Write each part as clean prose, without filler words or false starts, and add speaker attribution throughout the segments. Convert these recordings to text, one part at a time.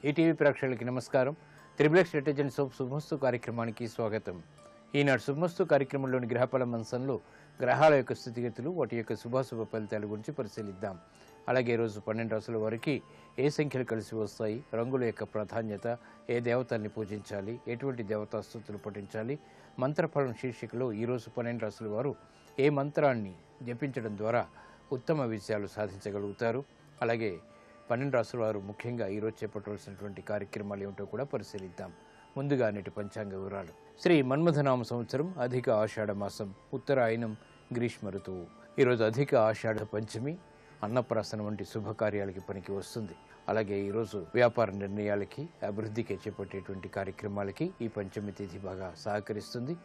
Speaker 1: ETV ప్రేక్షకులకి నమస్కారం. Triplex intelligence of శుభమస్తు కార్యక్రమానికి స్వాగతం. ఈనాడు శుభమస్తు కార్యక్రమంలోని గ్రహఫల అంశంలో గ్రహాల యొక్క స్థితిగతులు, వాటి యొక్క శుభాశుభ ఫలితాల గురించి పరిశీలిద్దాం. అలాగే ఈరోజు 12 రాసుల వారికి ఏ సంఖ్యలు కలిసి వస్తాయి, రంగుల యొక్క ప్రాధాన్యత, ఏ దేవతల్ని పూజించాలి, ఎటువంటి దేవతా స్తుతులు పఠించాలి, మంత్రఫలం శీర్షికలో ఈరోజు 12 రాసుల వారు ఏ మంత్రాన్ని జపించడం ద్వారా ఉత్తమ విజయాలు సాధించగలుగుతారు, అలాగే 12 రాసుల వారు ముఖ్యంగా ఈరోజు చేపట్టవలసినటువంటి కార్యక్రమాలు ఏమిటో కూడా పరిశీలిద్దాం. ముందుగా నేటి పంచాంగ వివరాలు. శ్రీ మన్మథనామ సంవత్సరం అధిక ఆషాఢ మాసం, ఉత్తరాయణం, గ్రీష్మ ఋతువు. ఈరోజు అధిక ఆషాఢ పంచమి, అన్నప్రాసన వంటి శుభకార్యాలకి పనికి వస్తుంది. అలాగే ఈరోజు వ్యాపార నిర్ణయాలకి, అభివృద్ధికి చేపట్టేటువంటి కార్యక్రమాలకి ఈ పంచమి తిథి బాగా సహకరిస్తుంది.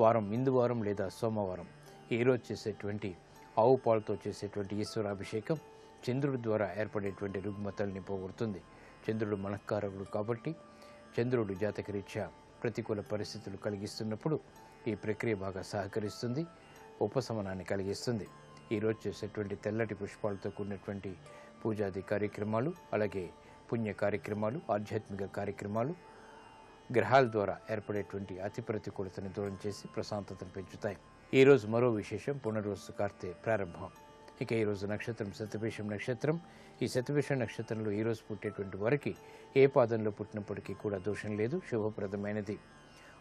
Speaker 1: వారం ఇందువారం లేదా సోమవారం ఈరోజు చేసేటువంటి ఆవు పాలతో చేసేటువంటి ఈశ్వరాభిషేకం చంద్రుడి ద్వారా ఏర్పడేటువంటి రుగ్మతల్ని పోగొడుతుంది. చంద్రుడు మనఃకారకుడు కాబట్టి చంద్రుడు జాతకరీత్యా ప్రతికూల పరిస్థితులు కలిగిస్తున్నప్పుడు ఈ ప్రక్రియ బాగా సహకరిస్తుంది, ఉపశమనాన్ని కలిగిస్తుంది. ఈరోజు చేసేటువంటి తెల్లటి పుష్పాలతో కూడినటువంటి పూజాది కార్యక్రమాలు, అలాగే పుణ్య కార్యక్రమాలు, ఆధ్యాత్మిక కార్యక్రమాలు గ్రహాల ద్వారా ఏర్పడేటువంటి అతి ప్రతికూలతను దూరం చేసి ప్రశాంతతను పెంచుతాయి. ఈరోజు మరో విశేషం, పునర్వసు కార్తె ప్రారంభం. ఇక ఈరోజు నక్షత్రం శతభిషం నక్షత్రం. ఈ శతభిషం నక్షత్రంలో ఈరోజు పుట్టేటువంటి వారికి ఏ పాదంలో పుట్టినప్పటికీ కూడా దోషం లేదు, శుభప్రదమైనది.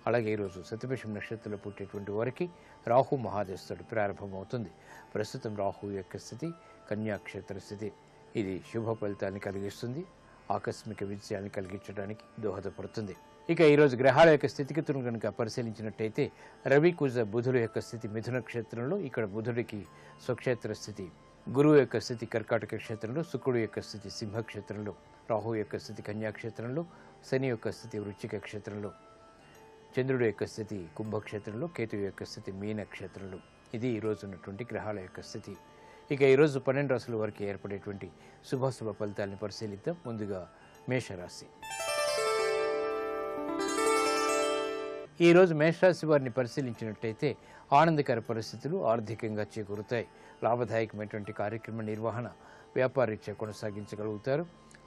Speaker 1: అలాగే ఈరోజు శతభిషం నక్షత్రంలో పుట్టేటువంటి వారికి రాహు మహాదశుడు ప్రారంభమవుతుంది. ప్రస్తుతం రాహు యొక్క స్థితి కన్యాక్షేత్ర స్థితి. ఇది శుభ ఫలితాన్ని కలిగిస్తుంది, ఆకస్మిక విజయాన్ని కలిగించడానికి దోహదపడుతుంది. ఇక ఈరోజు గ్రహాల యొక్క స్థితిగతులను కనుక పరిశీలించినట్టయితే రవి, కుజ, బుధుడు యొక్క స్థితి మిథున క్షేత్రంలో, ఇక్కడ బుధుడికి స్వక్షేత్ర స్థితి. గురువు యొక్క స్థితి కర్కాటక క్షేత్రంలో, శుక్రుడు యొక్క స్థితి సింహక్షేత్రంలో, రాహు యొక్క స్థితి కన్యాక్షేత్రంలో, శని యొక్క స్థితి వృశ్చిక క్షేత్రంలో, చంద్రుడు యొక్క స్థితి కుంభక్షేత్రంలో, కేతువు యొక్క స్థితి మీన క్షేత్రంలో. ఇది ఈరోజు ఉన్నటువంటి గ్రహాల యొక్క స్థితి. ఇక ఈరోజు 12 రాసుల వరకు ఏర్పడేటువంటి శుభాశుభ ఫలితాలను పరిశీలిద్దాం. ముందుగా మేషరాశి. ఈరోజు మేషరాశి వారిని పరిశీలించినట్టయితే ఆనందకర పరిస్థితులు ఆర్థికంగా చేకూరుతాయి. లాభదాయకమైనటువంటి కార్యక్రమ నిర్వహణ వ్యాపారీత్యా కొనసాగించగలుగుతారు.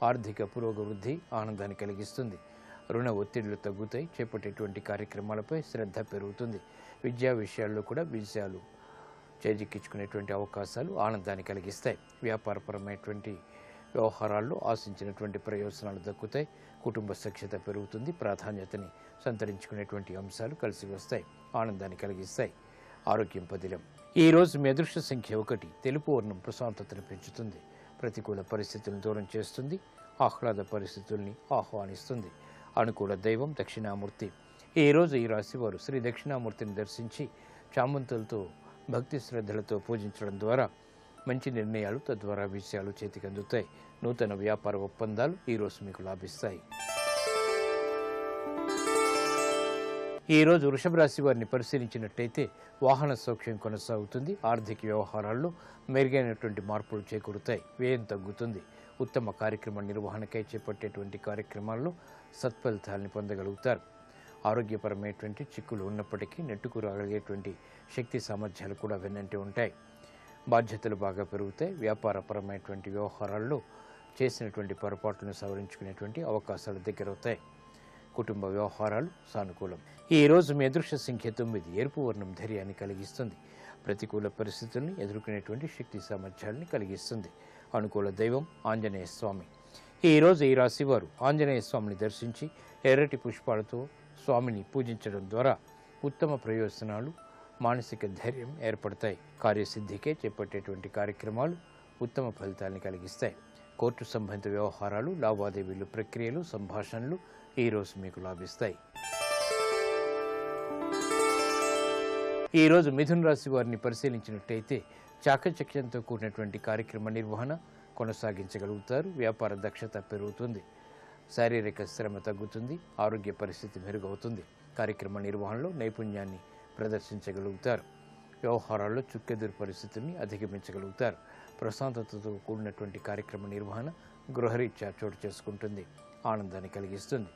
Speaker 1: ఆర్థిక పురోగవృద్ధి ఆనందాన్ని కలిగిస్తుంది. రుణ ఒత్తిళ్లు తగ్గుతాయి. చేపట్టేటువంటి కార్యక్రమాలపై శ్రద్ధ పెరుగుతుంది. విద్యా విషయాల్లో కూడా విజయాలు చేజిక్కించుకునేటువంటి అవకాశాలు ఆనందాన్ని కలిగిస్తాయి. వ్యాపారపరమైనటువంటి వ్యవహారాల్లో ఆశించినటువంటి ప్రయోజనాలు దక్కుతాయి. కుటుంబ సఖ్యత పెరుగుతుంది. ప్రాధాన్యతని సంతరించుకునేటువంటి అంశాలు కలిసి వస్తాయి, ఆనందాన్ని కలిగిస్తాయి. ఆరోగ్యం పదిలం. ఈరోజు మీ అదృష్ట సంఖ్య 1. తెలుపు వర్ణం ప్రశాంతతను పెంచుతుంది, ప్రతికూల పరిస్థితులను దూరం చేస్తుంది, ఆహ్లాద పరిస్థితుల్ని ఆహ్వానిస్తుంది. అనుకూల దైవం దక్షిణామూర్తి. ఈరోజు ఈ రాశి వారు శ్రీ దక్షిణామూర్తిని దర్శించి చామంతులతో భక్తి శ్రద్ధలతో పూజించడం ద్వారా మంచి నిర్ణయాలు, తద్వారా విషయాలు చేతికి అందుతాయి. నూతన వ్యాపార ఒప్పందాలు ఈరోజు మీకు లాభిస్తాయి. ఈరోజు వృషభ రాశి వారిని పరిశీలించినట్టయితే వాహన సౌఖ్యం కొనసాగుతుంది. ఆర్థిక వ్యవహారాల్లో మెరుగైనటువంటి మార్పులు చేకూరుతాయి. వ్యయం తగ్గుతుంది. ఉత్తమ కార్యక్రమ నిర్వహణకై చేపట్టేటువంటి కార్యక్రమాల్లో సత్ఫలితాలను పొందగలుగుతారు. ఆరోగ్యపరమైనటువంటి చిక్కులు ఉన్నప్పటికీ నెట్టుకు రాగలిగేటువంటి శక్తి సామర్థ్యాలు కూడా వెన్నంటి ఉంటాయి. బాధ్యతలు బాగా పెరుగుతాయి. వ్యాపారపరమైనటువంటి వ్యవహారాల్లో చేసినటువంటి పొరపాట్లను సవరించుకునేటువంటి అవకాశాలు దగ్గరవుతాయి. కుటుంబ వ్యవహారాలు సానుకూలం. ఈరోజు మీ అదృష్ట సంఖ్య 9. ఎరుపు వర్ణం ధైర్యాన్ని కలిగిస్తుంది. ప్రతికూల పరిస్థితుల్ని ఎదుర్కొనేటువంటి శక్తి సామర్థ్యాలని కలిగిస్తుంది. అనుకూల దైవం ఆంజనేయ స్వామి. ఈరోజు ఈ రాశి వారు ఆంజనేయ స్వామిని దర్శించి ఎర్రటి పుష్పాలతో స్వామిని పూజించడం ద్వారా ఉత్తమ ప్రయోజనాలు, మానసిక ధైర్యం ఏర్పడతాయి. కార్యసిద్ధికే చేపట్టేటువంటి కార్యక్రమాలు ఉత్తమ ఫలితాలను కలిగిస్తాయి. కోర్టు సంబంధిత వ్యవహారాలు, లావాదేవీలు, ప్రక్రియలు, సంభాషణలు ఈరోజు మీకు లాభిస్తాయి. ఈరోజు మిథున రాశి వారిని పరిశీలించినట్టయితే చాకచక్యంతో కూడినటువంటి కార్యక్రమ నిర్వహణ కొనసాగించగలుగుతారు. వ్యాపార దక్షత పెరుగుతుంది. శారీరక శ్రమ తగ్గుతుంది. ఆరోగ్య పరిస్థితి మెరుగవుతుంది. కార్యక్రమ నిర్వహణలో నైపుణ్యాన్ని ప్రదర్శించగలుగుతారు. వ్యవహారాల్లో చుక్కెదురు పరిస్థితుల్ని అధిగమించగలుగుతారు. ప్రశాంతతతో కూడినటువంటి కార్యక్రమ నిర్వహణ గృహరీత్యా చోటు చేసుకుంటుంది, ఆనందాన్ని కలిగిస్తుంది.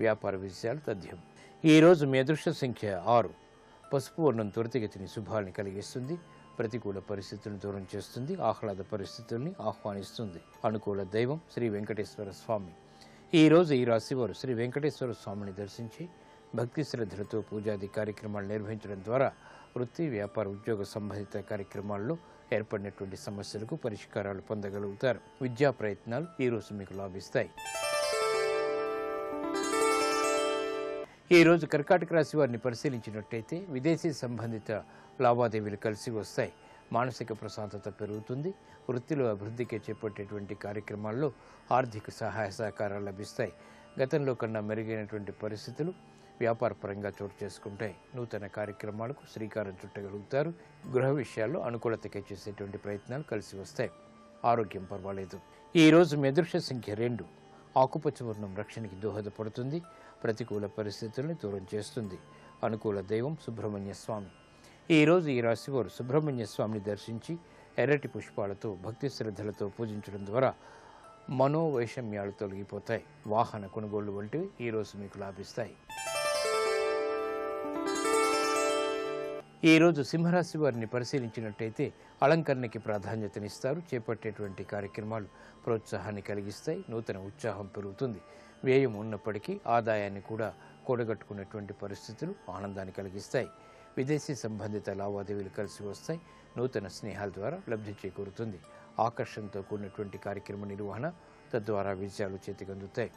Speaker 1: వ్యాపార విజయాలు తథ్యం. ఈరోజు మీ అదృష్ట సంఖ్య 6. పసుపు వర్ణం త్వరితగతిని శుభాల్ని కలిగిస్తుంది. ప్రతికూల పరిస్థితులను దూరం చేస్తుంది. ఆహ్లాద పరిస్థితుల్ని ఆహ్వానిస్తుంది. అనుకూల దైవం శ్రీ వెంకటేశ్వర స్వామి. ఈరోజు ఈ రాశివారు శ్రీ వెంకటేశ్వర స్వామిని దర్శించి భక్తి శ్రద్ధలతో పూజాది కార్యక్రమాలు నిర్వహించడం ద్వారా వృత్తి, వ్యాపార, ఉద్యోగ సంబంధిత కార్యక్రమాల్లో ఏర్పడినటువంటి సమస్యలకు పరిష్కారాలు పొందగలుగుతారు. విద్యా ప్రయత్నాలు ఈరోజు మీకు లాభిస్తాయి. ఈరోజు కర్కాటక రాశి వారిని పరిశీలించినట్టయితే విదేశీ సంబంధిత లావాదేవీలు కలిసి వస్తాయి. మానసిక ప్రశాంతత పెరుగుతుంది. వృత్తిలో అభివృద్ధికి చేపట్టేటువంటి కార్యక్రమాల్లో ఆర్థిక సహాయ సహకారాలు లభిస్తాయి. గతంలో కన్నా మెరుగైనటువంటి పరిస్థితులు వ్యాపారపరంగా చోటు చేసుకుంటాయి. నూతన కార్యక్రమాలకు శ్రీకారం చుట్టగలుగుతారు. గృహ విషయాల్లో అనుకూలతకే చేసేటువంటి ప్రయత్నాలు కలిసి వస్తాయి. ఆరోగ్యం పర్వాలేదు. ఈరోజు మీ అదృష్ట సంఖ్య 2. ఆకుపచ్చ వర్ణం రక్షణకి దోహదపడుతుంది. ప్రతికూల పరిస్థితుల్ని దూరం చేస్తుంది. అనుకూల దైవం సుబ్రహ్మణ్య స్వామి. ఈరోజు ఈ రాశివారు సుబ్రహ్మణ్య స్వామిని దర్శించి ఎర్రటి పుష్పాలతో భక్తి శ్రద్ధలతో పూజించడం ద్వారా మనోవైషమ్యాలు తొలగిపోతాయి. వాహన కొనుగోళ్లు వంటివి ఈరోజు మీకు లాభిస్తాయి. ఈరోజు సింహరాశి వారిని పరిశీలించినట్టయితే అలంకరణకి ప్రాధాన్యతనిస్తారు. చేపట్టేటువంటి కార్యక్రమాలు ప్రోత్సాహాన్ని కలిగిస్తాయి. నూతన ఉత్సాహం పెరుగుతుంది. వ్యయం ఉన్నప్పటికీ ఆదాయాన్ని కూడా కూడగట్టుకునేటువంటి పరిస్థితులు ఆనందాన్ని కలిగిస్తాయి. విదేశీ సంబంధిత లావాదేవీలు కలిసి వస్తాయి. నూతన స్నేహాల ద్వారా లబ్ధి చేకూరుతుంది. ఆకర్షణతో కూడినటువంటి కార్యక్రమ నిర్వహణ తద్వారా విజయాలు చేతికందుతాయి.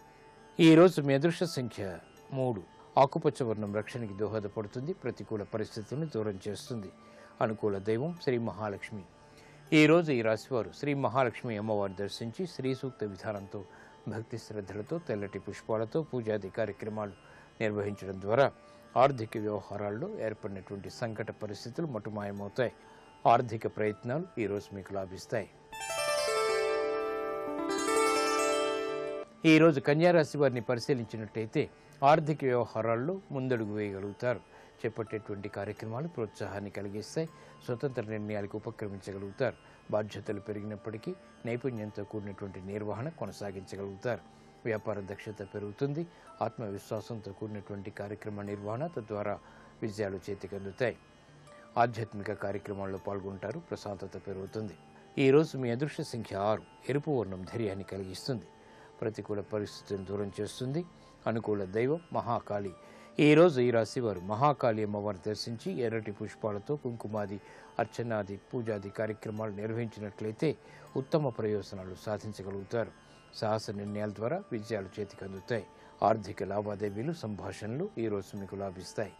Speaker 1: ఈరోజు మీ అదృష్ట సంఖ్య 3. ఆకుపచ్చ వర్ణం రక్షణకి దోహదపడుతుంది. ప్రతికూల పరిస్థితులను దూరం చేస్తుంది. అనుకూల దైవం శ్రీ మహాలక్ష్మి. ఈరోజు ఈ రాశివారు శ్రీ మహాలక్ష్మి అమ్మవారిని దర్శించి శ్రీ సూక్త విధానంతో భక్తి శ్రద్ధలతో తెల్లటి పుష్పాలతో పూజాది కార్యక్రమాలు నిర్వహించడం ద్వారా ఆర్థిక వ్యవహారాల్లో ఏర్పడినటువంటి సంకట పరిస్థితులు మటుమాయమవుతాయి. ఆర్థిక ప్రయత్నాలు ఈరోజు మీకు లాభిస్తాయి. ఈరోజు కన్యారాశి వారిని పరిశీలించినట్టయితే ఆర్థిక వ్యవహారాల్లో ముందడుగు వేయగలుగుతారు. చేపట్టేటువంటి కార్యక్రమాలు ప్రోత్సాహాన్ని కలిగిస్తాయి. స్వతంత్ర నిర్ణయాలకు ఉపక్రమించగలుగుతారు. బాధ్యతలు పెరిగినప్పటికీ నైపుణ్యంతో కూడినటువంటి నిర్వహణ కొనసాగించగలుగుతారు. వ్యాపార దక్షత పెరుగుతుంది. ఆత్మవిశ్వాసంతో కూడినటువంటి కార్యక్రమ నిర్వహణ తద్వారా విజయాలు చేతికందుతాయి. ఆధ్యాత్మిక కార్యక్రమాల్లో పాల్గొంటారు. ప్రశాంతత పెరుగుతుంది. ఈరోజు మీ అదృష్ట సంఖ్య 6. ఎరుపు వర్ణం ధైర్యాన్ని కలిగిస్తుంది. ప్రతికూల పరిస్థితులను దూరం చేస్తుంది. అనుకూల దైవం మహాకాళి. ఈరోజు ఈ రాశివారు మహాకాళి అమ్మవారిని దర్శించి ఎర్రటి పుష్పాలతో కుంకుమాది అర్చనాది పూజాది కార్యక్రమాలు నిర్వహించినట్లయితే ఉత్తమ ప్రయోజనాలు సాధించగలుగుతారు. సాహస నిర్ణయాల ద్వారా విజయాలు చేతికందుతాయి. ఆర్థిక లావాదేవీలు సంభాషణలు ఈరోజు మీకు లాభిస్తాయి.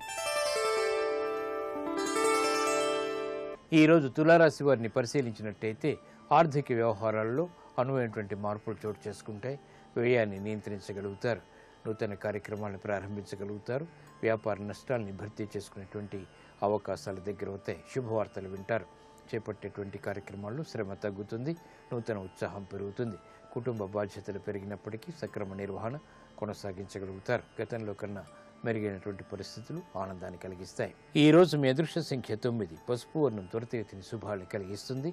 Speaker 1: ఈరోజు తులారాశి వారిని పరిశీలించినట్టయితే ఆర్థిక వ్యవహారాల్లో అనువైనటువంటి మార్పులు చోటు చేసుకుంటాయి. వ్యయాన్ని నియంత్రించగలుగుతారు. నూతన కార్యక్రమాలను ప్రారంభించగలుగుతారు. వ్యాపార నష్టాలని భర్తీ చేసుకునేటువంటి అవకాశాలు దగ్గర అవుతాయి. శుభవార్తలు వింటారు. చేపట్టేటువంటి కార్యక్రమాల్లో శ్రమ తగ్గుతుంది. నూతన ఉత్సాహం పెరుగుతుంది. కుటుంబ బాధ్యతలు పెరిగినప్పటికీ సక్రమ నిర్వహణ కొనసాగించగలుగుతారు. గతంలో కన్నా మెరుగైనటువంటి పరిస్థితులు ఆనందాన్ని కలిగిస్తాయి. ఈరోజు మీ అదృష్ట సంఖ్య 9. పసుపు వర్ణం త్వరితగతిని శుభాన్ని కలిగిస్తుంది.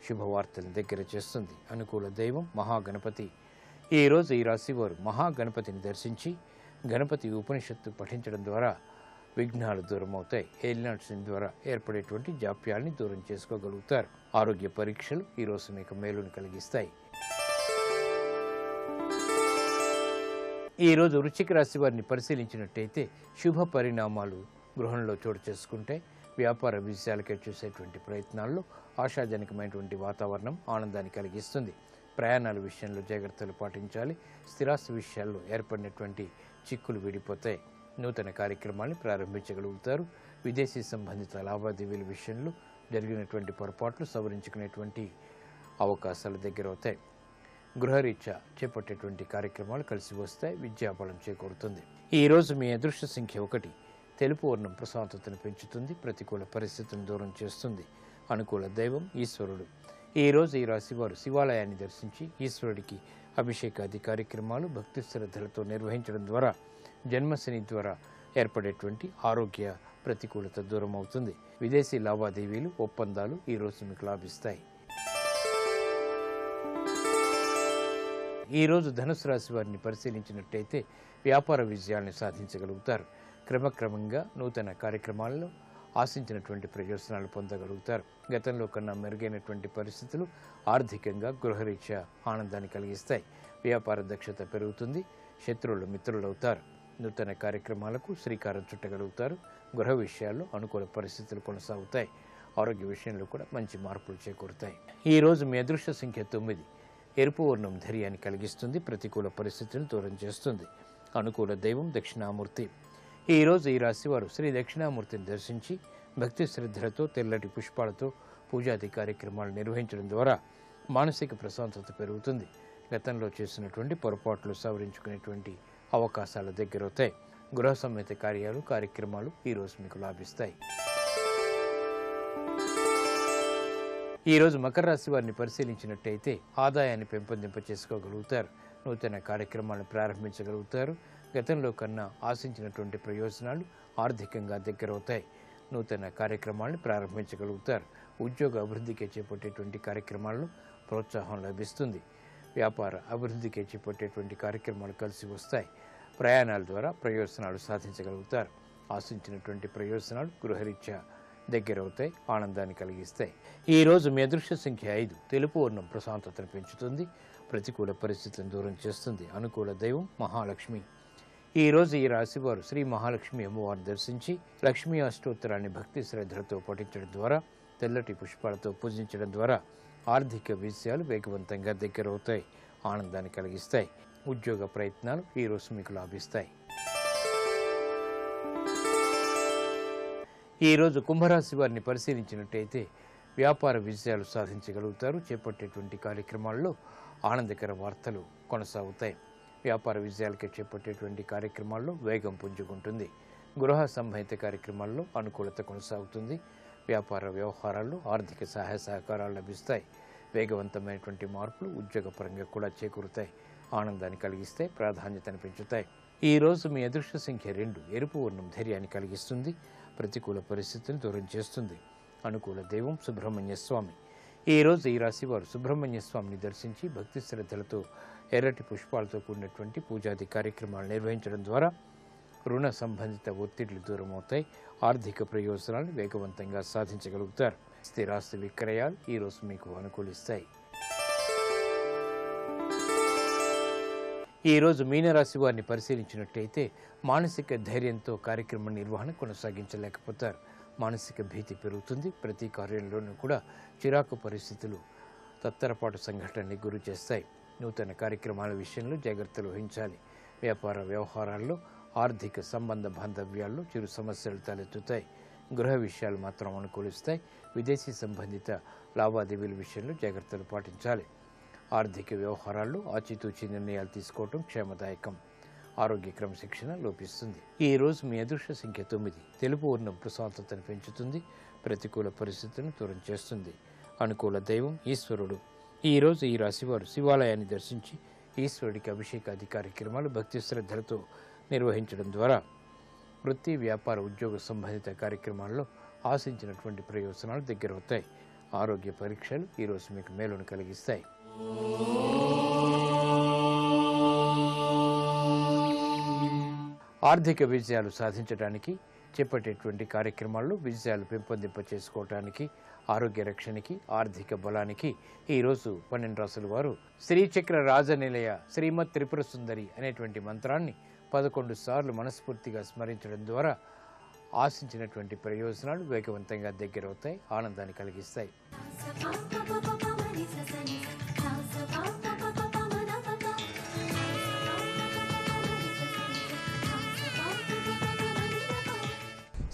Speaker 1: శుభవార్తలను దగ్గర చేస్తుంది. అనుకూల దైవం మహాగణపతి. ఈరోజు ఈ రాశివారు మహాగణపతిని దర్శించి గణపతి ఉపనిషత్తు పఠించడం ద్వారా విఘ్నాలు దూరం అవుతాయి. ఏలినాటి శని ద్వారా ఏర్పడేటువంటి జాప్యాల్ని దూరం చేసుకోగలుగుతారు. ఆరోగ్య పరీక్షలు ఈరోజు మీకు మేలుని కలిగిస్తాయి. ఈరోజు వృశ్చిక రాశి వారిని పరిశీలించినట్టయితే శుభ పరిణామాలు గృహంలో చోటు చేసుకుంటే వ్యాపార విజయాలకే చూసేటువంటి ప్రయత్నాల్లో ఆశాజనకమైనటువంటి వాతావరణం ఆనందాన్ని కలిగిస్తుంది. ప్రయాణాల విషయంలో జాగ్రత్తలు పాటించాలి. స్థిరాస్తి విషయాల్లో ఏర్పడినటువంటి చిక్కులు విడిపోతాయి. నూతన కార్యక్రమాన్ని ప్రారంభించగలుగుతారు. విదేశీ సంబంధిత లావాదేవీల విషయంలో జరిగినటువంటి పొరపాట్లు సవరించుకునేటువంటి అవకాశాలు దగ్గర అవుతాయి. గృహరీత్యా చేపట్టేటువంటి కార్యక్రమాలు కలిసి వస్తాయి. విద్యాబలం చేకూరుతుంది. ఈరోజు మీ అదృష్ట సంఖ్య 1. తెలుపు వర్ణం ప్రశాంతతను పెంచుతుంది. ప్రతికూల పరిస్థితులను దూరం చేస్తుంది. అనుకూల దైవం ఈశ్వరుడు. ఈరోజు ఈ రాశివారు శివాలయాన్ని దర్శించి ఈశ్వరుడికి అభిషేకాది కార్యక్రమాలు భక్తి శ్రద్ధలతో నిర్వహించడం ద్వారా జన్మశని ద్వారా ఏర్పడేటువంటి ఆరోగ్య ప్రతికూలత దూరం అవుతుంది. విదేశీ లావాదేవీలు ఒప్పందాలు ఈరోజు మీకు లాభిస్తాయి. ఈరోజు ధనుసు రాశి వారిని పరిశీలించినట్టయితే వ్యాపార విజయాలను సాధించగలుగుతారు. క్రమక్రమంగా నూతన కార్యక్రమాల్లో ఆశించినటువంటి ప్రయోజనాలు పొందగలుగుతారు. గతంలో కన్నా మెరుగైనటువంటి పరిస్థితులు ఆర్థికంగా గృహరీత్యా ఆనందాన్ని కలిగిస్తాయి. వ్యాపార దక్షత పెరుగుతుంది. శత్రువులు మిత్రులవుతారు. నూతన కార్యక్రమాలకు శ్రీకారం చుట్టగలుగుతారు. గృహ విషయాల్లో అనుకూల పరిస్థితులు కొనసాగుతాయి. ఆరోగ్య విషయంలో కూడా మంచి మార్పులు చేకూరుతాయి. ఈరోజు మీ అదృష్ట సంఖ్య 9. ఎరుపు వర్ణం ధైర్యాన్ని కలిగిస్తుంది. ప్రతికూల పరిస్థితులను దూరం చేస్తుంది. అనుకూల దైవం దక్షిణామూర్తి. ఈరోజు ఈ రాశివారు శ్రీ దక్షిణామూర్తిని దర్శించి భక్తి శ్రద్ధలతో తెల్లటి పుష్పాలతో పూజాది కార్యక్రమాలు నిర్వహించడం ద్వారా మానసిక ప్రశాంతత పెరుగుతుంది. గతంలో చేసినటువంటి పొరపాట్లు సవరించుకునేటువంటి అవకాశాలు దగ్గరవుతాయి. గృహ సమేత కార్యక్రమాలు ఈరోజు మీకు లాభిస్తాయి. ఈరోజు మకర రాశి వారిని పరిశీలించినట్టయితే ఆదాయాన్ని పెంపొందింప చేసుకోగలుగుతారు. నూతన కార్యక్రమాలను ప్రారంభించగలుగుతారు. గతంలో కన్నా ఆశించినటువంటి ప్రయోజనాలు ఆర్థికంగా దగ్గరవుతాయి. నూతన కార్యక్రమాలను ప్రారంభించగలుగుతారు. ఉద్యోగ అభివృద్ధికి చేపట్టేటువంటి కార్యక్రమాలను ప్రోత్సాహం లభిస్తుంది. వ్యాపార అభివృద్ధికి చేపట్టేటువంటి కార్యక్రమాలు కలిసి వస్తాయి. ప్రయాణాల ద్వారా ప్రయోజనాలు సాధించగలుగుతారు. ఆశించినటువంటి ప్రయోజనాలు గృహరీత్యా దగ్గరవుతాయి. ఆనందాన్ని కలిగిస్తాయి. ఈరోజు మీ అదృష్ట సంఖ్య 5. తెలుపు వర్ణం ప్రశాంతతను పెంచుతుంది. ప్రతికూల పరిస్థితులను దూరం చేస్తుంది. అనుకూల దైవం మహాలక్ష్మి. ఈరోజు ఈ రాశివారు శ్రీ మహాలక్ష్మి అమ్మవారిని దర్శించి లక్ష్మీ అష్టోత్తరాన్ని భక్తి శ్రద్ధలతో పఠించడం ద్వారా, తెల్లటి పుష్పాలతో పూజించడం ద్వారా ఆర్థిక విషయాలు వేగవంతంగా దగ్గరవుతాయి. ఆనందాన్ని కలిగిస్తాయి. ఉద్యోగ ప్రయత్నాలు ఈరోజు మీకు లాభిస్తాయి. ఈరోజు కుంభరాశి వారిని పరిశీలించినట్టయితే వ్యాపార విజయాలు సాధించగలుగుతారు. చేపట్టేటువంటి కార్యక్రమాల్లో ఆనందకర వార్తలు కొనసాగుతాయి. వ్యాపార విజయాలకి చేపట్టేటువంటి కార్యక్రమాల్లో వేగం పుంజుకుంటుంది. గృహ సంబంధిత కార్యక్రమాల్లో అనుకూలత కొనసాగుతుంది. వ్యాపార వ్యవహారాల్లో ఆర్థిక సహాయ సహకారాలు లభిస్తాయి. వేగవంతమైనటువంటి మార్పులు ఉద్యోగపరంగా కూడా చేకూరుతాయి. ఆనందాన్ని కలిగిస్తే ప్రాధాన్యతను పెంచుతాయి. ఈరోజు మీ అదృష్ట సంఖ్య 2. ఎరుపు వర్ణం ధైర్యాన్ని కలిగిస్తుంది. ప్రతికూల పరిస్థితులను దూరం చేస్తుంది. అనుకూల దైవం సుబ్రహ్మణ్య స్వామి. ఈరోజు ఈ రాశివారు సుబ్రహ్మణ్య స్వామిని దర్శించి భక్తి శ్రద్ధలతో ఎర్రటి పుష్పాలతో కూడినటువంటి పూజాది కార్యక్రమాలు నిర్వహించడం ద్వారా రుణ సంబంధిత ఒత్తిళ్లు దూరం అవుతాయి. ఆర్థిక ప్రయోజనాలను వేగవంతంగా సాధించగలుగుతారు. స్థిరాస్తి విక్రయాలు ఈరోజు మీకు అనుకూలిస్తాయి. ఈరోజు మీనరాశి వారిని పరిశీలించినట్టయితే మానసిక ధైర్యంతో కార్యక్రమ నిర్వహణ కొనసాగించలేకపోతారు. మానసిక భీతి పెరుగుతుంది. ప్రతి కార్యంలోనూ కూడా చిరాకు పరిస్థితులు, తత్తరపాటు సంఘటనని గురి చేస్తాయి. నూతన కార్యక్రమాల విషయంలో జాగ్రత్తలు వహించాలి. వ్యాపార వ్యవహారాల్లో, ఆర్థిక సంబంధ బాంధవ్యాల్లో చిరు సమస్యలు తలెత్తుతాయి. గృహ విషయాలు మాత్రం అనుకూలిస్తాయి. విదేశీ సంబంధిత లావాదేవీల విషయంలో జాగ్రత్తలు పాటించాలి. ఆర్థిక వ్యవహారాల్లో ఆచితూచి నిర్ణయాలు తీసుకోవటం క్షేమదాయకం. ఆరోగ్య క్రమశిక్షణ లోపిస్తుంది. ఈరోజు మీ అదృష్ట సంఖ్య 9. తెలుపు వర్ణం ప్రశాంతతను పెంచుతుంది. ప్రతికూల పరిస్థితులను దూరం చేస్తుంది. అనుకూల దైవం ఈశ్వరుడు. ఈరోజు ఈ రాశివారు శివాలయాన్ని దర్శించి ఈశ్వరుడికి అభిషేకాది కార్యక్రమాలు భక్తి శ్రద్ధలతో నిర్వహించడం ద్వారా వృత్తి, వ్యాపార, ఉద్యోగ సంబంధిత కార్యక్రమాల్లో ఆశించినటువంటి ప్రయోజనాలు దగ్గరవుతాయి. ఆరోగ్య పరీక్షలు ఈరోజు మీకు మేలును కలిగిస్తాయి. ఆర్థిక విజయాలు సాధించడానికి చేపట్టేటువంటి కార్యక్రమాల్లో విజయాలు పెంపొందింప చేసుకోవటానికి, ఆరోగ్య రక్షణకి, ఆర్థిక బలానికి ఈరోజు 12 రాశుల వారు శ్రీచక్ర రాజనిలయ శ్రీమత్ త్రిపుర సుందరి అనేటువంటి మంత్రాన్ని 11 సార్లు మనస్ఫూర్తిగా స్మరించడం ద్వారా ఆశించినటువంటి ప్రయోజనాలు వేగవంతంగా దగ్గరవుతాయి. ఆనందాన్ని కలిగిస్తాయి.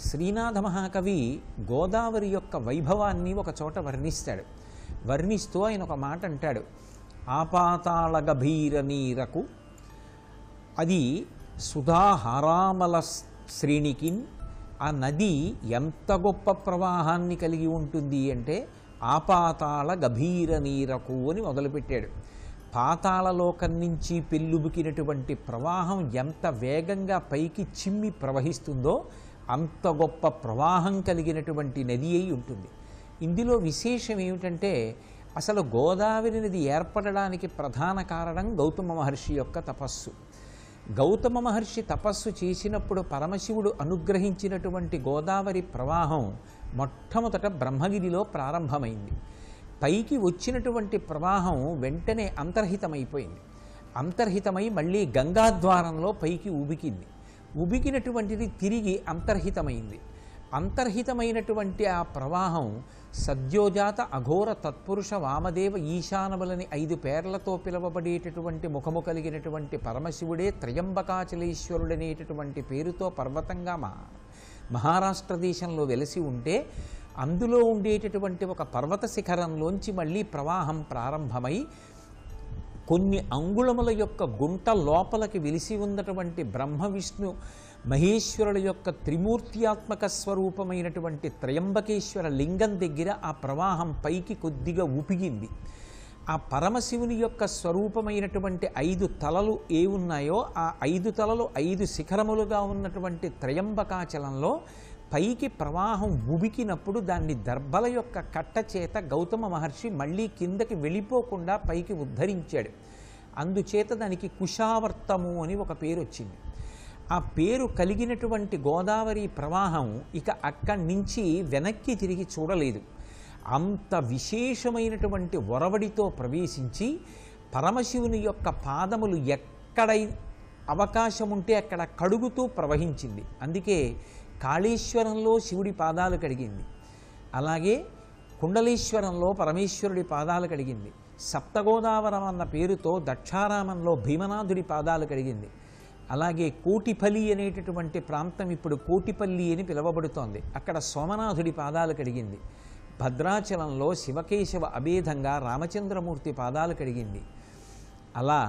Speaker 2: శ్రీనాథ మహాకవి గోదావరి యొక్క వైభవాన్ని ఒక చోట వర్ణిస్తాడు. వర్ణిస్తూ ఆయన ఒక మాట అంటాడు, ఆపాతాళ గభీర నీరకు అది సుధాహారామల శ్రేణికి. ఆ నది ఎంత గొప్ప ప్రవాహాన్ని కలిగి ఉంటుంది అంటే ఆపాతాళ గభీర నీరకు అని మొదలుపెట్టాడు. పాతాళలోకం నుంచి పెళ్ళుబుకినటువంటి ప్రవాహం ఎంత వేగంగా పైకి చిమ్మి ప్రవహిస్తుందో అంత గొప్ప ప్రవాహం కలిగినటువంటి నది అయి ఉంటుంది. ఇందులో విశేషం ఏమిటంటే అసలు గోదావరి నది ఏర్పడడానికి ప్రధాన కారణం గౌతమ మహర్షి యొక్క తపస్సు. గౌతమ మహర్షి తపస్సు చేసినప్పుడు పరమశివుడు అనుగ్రహించినటువంటి గోదావరి ప్రవాహం మొట్టమొదట బ్రహ్మగిరిలో ప్రారంభమైంది. పైకి వచ్చినటువంటి ప్రవాహం వెంటనే అంతర్హితమైపోయింది. అంతర్హితమై మళ్ళీ గంగాద్వారంలో పైకి ఉబికింది. ఉబికినటువంటిది తిరిగి అంతర్హితమైంది. అంతర్హితమైనటువంటి ఆ ప్రవాహం సద్యోజాత అఘోర తత్పురుష వామదేవ ఈశానములని 5 పేర్లతో పిలువబడేటటువంటి ముఖము కలిగినటువంటి పరమశివుడే త్రయంబకాచలేశ్వరుడనేటటువంటి పేరుతో పర్వతంగా మహారాష్ట్ర దేశంలో వెలసి ఉంటే అందులో ఉండేటటువంటి ఒక పర్వత శిఖరంలోంచి మళ్ళీ ప్రవాహం ప్రారంభమై కొన్ని అంగుళముల యొక్క గుంట లోపలికి వెలిసి ఉన్నటువంటి బ్రహ్మ విష్ణు మహేశ్వరుల యొక్క త్రిమూర్త్యాత్మక స్వరూపమైనటువంటి త్రయంబకేశ్వర లింగం దగ్గర ఆ ప్రవాహం పైకి కొద్దిగా ఉపిగింది. ఆ పరమశివుని యొక్క స్వరూపమైనటువంటి 5 తలలు ఏ ఉన్నాయో ఆ 5 తలలు 5 శిఖరములుగా ఉన్నటువంటి త్రయంబకాచలంలో పైకి ప్రవాహం ఉబికినప్పుడు దాన్ని దర్భల యొక్క కట్ట చేత గౌతమ మహర్షి మళ్ళీ కిందకి వెళ్ళిపోకుండా పైకి ఉద్ధరించాడు. అందుచేత దానికి కుశావర్తము అని ఒక పేరు వచ్చింది. ఆ పేరు కలిగినటువంటి గోదావరి ప్రవాహం ఇక అక్కడి నుంచి వెనక్కి తిరిగి చూడలేదు. అంత విశేషమైనటువంటి ఒరవడితో ప్రవేశించి పరమశివుని యొక్క పాదములు ఎక్కడ అవకాశం ఉంటే అక్కడ కడుగుతూ ప్రవహించింది. అందుకే కాళేశ్వరంలో శివుడి పాదాలు కడిగింది, అలాగే కుండలీశ్వరంలో పరమేశ్వరుడి పాదాలు కడిగింది, సప్తగోదావరం అన్న పేరుతో దక్షారామంలో భీమనాథుడి పాదాలు కడిగింది, అలాగే కోటిపల్లి అనేటటువంటి ప్రాంతం ఇప్పుడు కోటిపల్లి అని పిలువబడుతోంది, అక్కడ సోమనాథుడి పాదాలు కడిగింది, భద్రాచలంలో శివకేశవ అభేదంగా రామచంద్రమూర్తి పాదాలు కడిగింది. అలా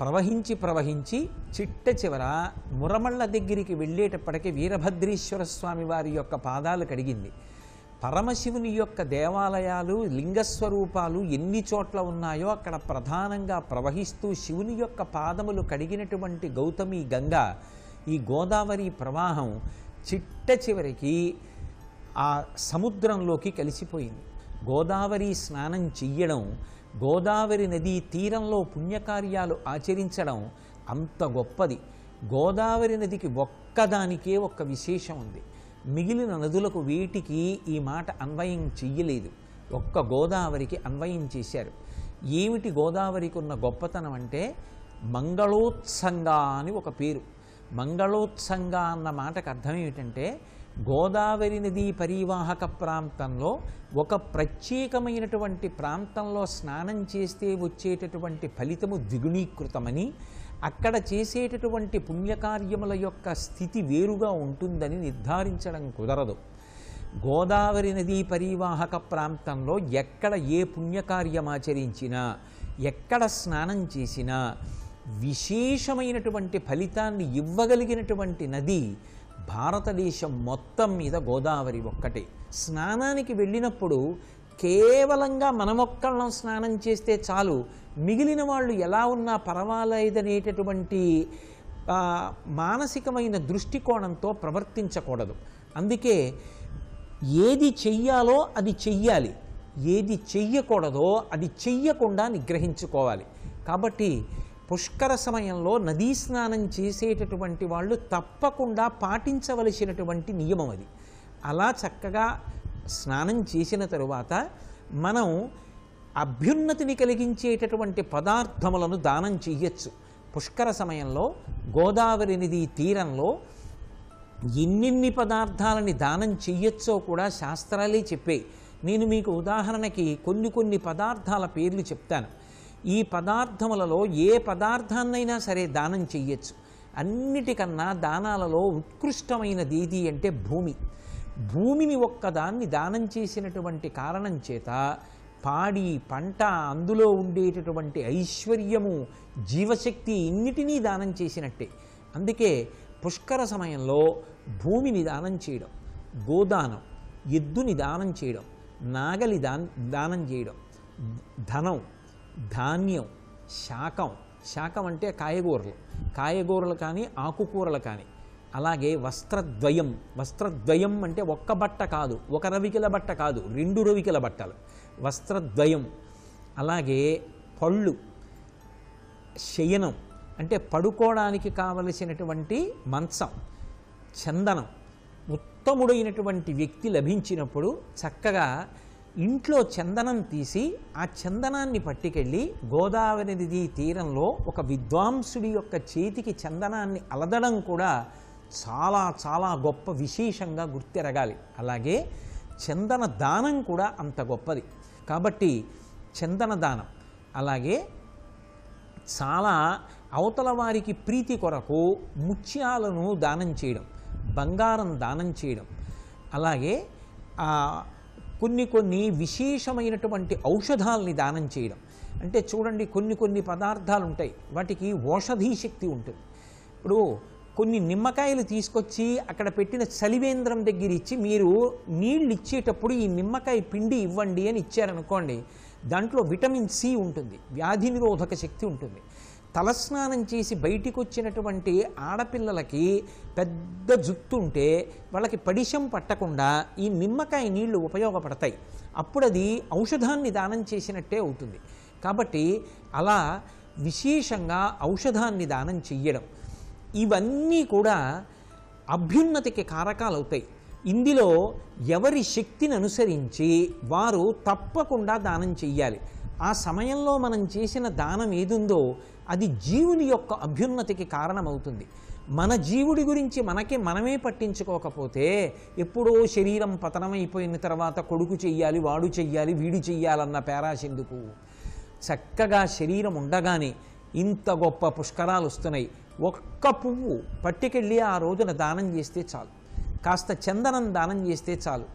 Speaker 2: ప్రవహించి ప్రవహించి చిట్ట చివర మురమళ్ళ దగ్గరికి వెళ్ళేటప్పటికీ వీరభద్రేశ్వర స్వామి వారి యొక్క పాదాలు కడిగింది. పరమశివుని యొక్క దేవాలయాలు లింగస్వరూపాలు ఎన్ని చోట్ల ఉన్నాయో అక్కడ ప్రధానంగా ప్రవహిస్తూ శివుని యొక్క పాదములు కడిగినటువంటి గౌతమి గంగ ఈ గోదావరి ప్రవాహం చిట్ట చివరికి ఆ సముద్రంలోకి కలిసిపోయింది. గోదావరి స్నానం చెయ్యడం, గోదావరి నదీ తీరంలో పుణ్యకార్యాలు ఆచరించడం అంత గొప్పది. గోదావరి నదికి ఒక్కదానికే ఒక్క విశేషం ఉంది. మిగిలిన నదులకు వేటికి ఈ మాట అన్వయం చెయ్యలేదు, ఒక్క గోదావరికి అన్వయం చేశారు. ఏమిటి గోదావరికి ఉన్న గొప్పతనం అంటే మంగళోత్సంగా అని ఒక పేరు. మంగళోత్సంగా అన్న మాటకు అర్థం ఏమిటంటే గోదావరి నదీ పరివాహక ప్రాంతంలో ఒక ప్రత్యేకమైనటువంటి ప్రాంతంలో స్నానం చేస్తే వచ్చేటటువంటి ఫలితము ద్విగుణీకృతమని, అక్కడ చేసేటటువంటి పుణ్యకార్యముల యొక్క స్థితి వేరుగా ఉంటుందని నిర్ధారించడం కుదరదు. గోదావరి నదీ పరివాహక ప్రాంతంలో ఎక్కడ ఏ పుణ్యకార్యం ఆచరించినా, ఎక్కడ స్నానం చేసినా విశేషమైనటువంటి ఫలితాన్ని ఇవ్వగలిగినటువంటి నది భారతదేశం మొత్తం మీద గోదావరి ఒక్కటే. స్నానానికి వెళ్ళినప్పుడు కేవలంగా మనమొక్కళ్ళం స్నానం చేస్తే చాలు, మిగిలిన వాళ్ళు ఎలా ఉన్నా పర్వాలేదనేటటువంటి మానసికమైన దృష్టికోణంతో ప్రవర్తించకూడదు. అందుకే ఏది చెయ్యాలో అది చెయ్యాలి, ఏది చెయ్యకూడదో అది చెయ్యకుండా నిగ్రహించుకోవాలి. కాబట్టి పుష్కర సమయంలో నదీ స్నానం చేసేటటువంటి వాళ్ళు తప్పకుండా పాటించవలసినటువంటి నియమం అది. అలా చక్కగా స్నానం చేసిన తరువాత మనం అభ్యున్నతిని కలిగించేటటువంటి పదార్థములను దానం చెయ్యొచ్చు. పుష్కర సమయంలో గోదావరి నదీ తీరంలో ఎన్నెన్ని పదార్థాలని దానం చెయ్యొచ్చో కూడా శాస్త్రాలే చెప్పాయి. నేను మీకు ఉదాహరణకి కొన్ని పదార్థాల పేర్లు చెప్తాను. ఈ పదార్థములలో ఏ పదార్థాన్నైనా సరే దానం చెయ్యొచ్చు. అన్నిటికన్నా దానాలలో ఉత్కృష్టమైనది ఏది అంటే భూమి. భూమిని ఒక్కదాన్ని దానం చేసినటువంటి కారణం చేత పాడి పంట, అందులో ఉండేటటువంటి ఐశ్వర్యము, జీవశక్తి ఇన్నిటినీ దానం చేసినట్టే. అందుకే పుష్కర సమయంలో భూమిని దానం చేయడం, గోదానం, ఎద్దుని దానం చేయడం, నాగలి దానం చేయడం, ధనం, ధాన్యం, శాకం అంటే కాయగూరలు కానీ ఆకుకూరలు కానీ, అలాగే వస్త్రద్వయం అంటే ఒక్క బట్ట కాదు, ఒక రవికల బట్ట కాదు, 2 రవికల బట్టలు, వస్త్రద్వయం. అలాగే పళ్ళు, శయనం అంటే పడుకోవడానికి కావలసినటువంటి మంచం, చందనం. ఉత్తముడైనటువంటి వ్యక్తి లభించినప్పుడు చక్కగా ఇంట్లో చందనం తీసి ఆ చందనాన్ని పట్టుకెళ్ళి గోదావరి నది తీరంలో ఒక విద్వాంసుడి యొక్క చేతికి చందనాన్ని అలదడం కూడా చాలా చాలా గొప్ప విశేషంగా గుర్తెరగాలి. అలాగే చందన దానం కూడా అంత గొప్పది. కాబట్టి చందన దానం, అలాగే చాలా అవతల వారికి ప్రీతి కొరకు ముత్యాలను దానం చేయడం, బంగారం దానం చేయడం, అలాగే కొన్ని విశేషమైనటువంటి ఔషధాలని దానం చేయడం. అంటే చూడండి, కొన్ని పదార్థాలు ఉంటాయి, వాటికి ఔషధీ శక్తి ఉంటుంది. ఇప్పుడు కొన్ని నిమ్మకాయలు తీసుకొచ్చి అక్కడ పెట్టిన చలివేంద్రం దగ్గర ఇచ్చి మీరు నీళ్ళు ఇచ్చేటప్పుడు ఈ నిమ్మకాయ పిండి ఇవ్వండి అని ఇచ్చారనుకోండి, దాంట్లో విటమిన్ సి ఉంటుంది, వ్యాధి నిరోధక శక్తి ఉంటుంది. తలస్నానం చేసి బయటికి వచ్చినటువంటి ఆడపిల్లలకి పెద్ద జుట్టు ఉంటే వాళ్ళకి పడిశం పట్టకుండా ఈ నిమ్మకాయ నీళ్లు ఉపయోగపడతాయి. అప్పుడు అది ఔషధాన్ని దానం చేసినట్టే అవుతుంది. కాబట్టి అలా విశేషంగా ఔషధాన్ని దానం చెయ్యడం, ఇవన్నీ కూడా అభ్యున్నతికి కారకాలు అవుతాయి. ఇందులో ఎవరి శక్తిని అనుసరించి వారు తప్పకుండా దానం చెయ్యాలి. ఆ సమయంలో మనం చేసిన దానం ఏదుందో అది జీవుని యొక్క అభ్యున్నతికి కారణమవుతుంది. మన జీవుడి గురించి మనమే పట్టించుకోకపోతే ఎప్పుడో శరీరం పతనమైపోయిన తర్వాత కొడుకు చెయ్యాలి, వాడు చెయ్యాలి, వీడు చెయ్యాలన్న పేరాశెందుకు? చక్కగా శరీరం ఉండగానే ఇంత గొప్ప పుష్కరాలు వస్తున్నాయి, ఒక్క పువ్వు పట్టుకెళ్ళి ఆ రోజున దానం చేస్తే చాలు, కాస్త చందనం దానం చేస్తే చాలు.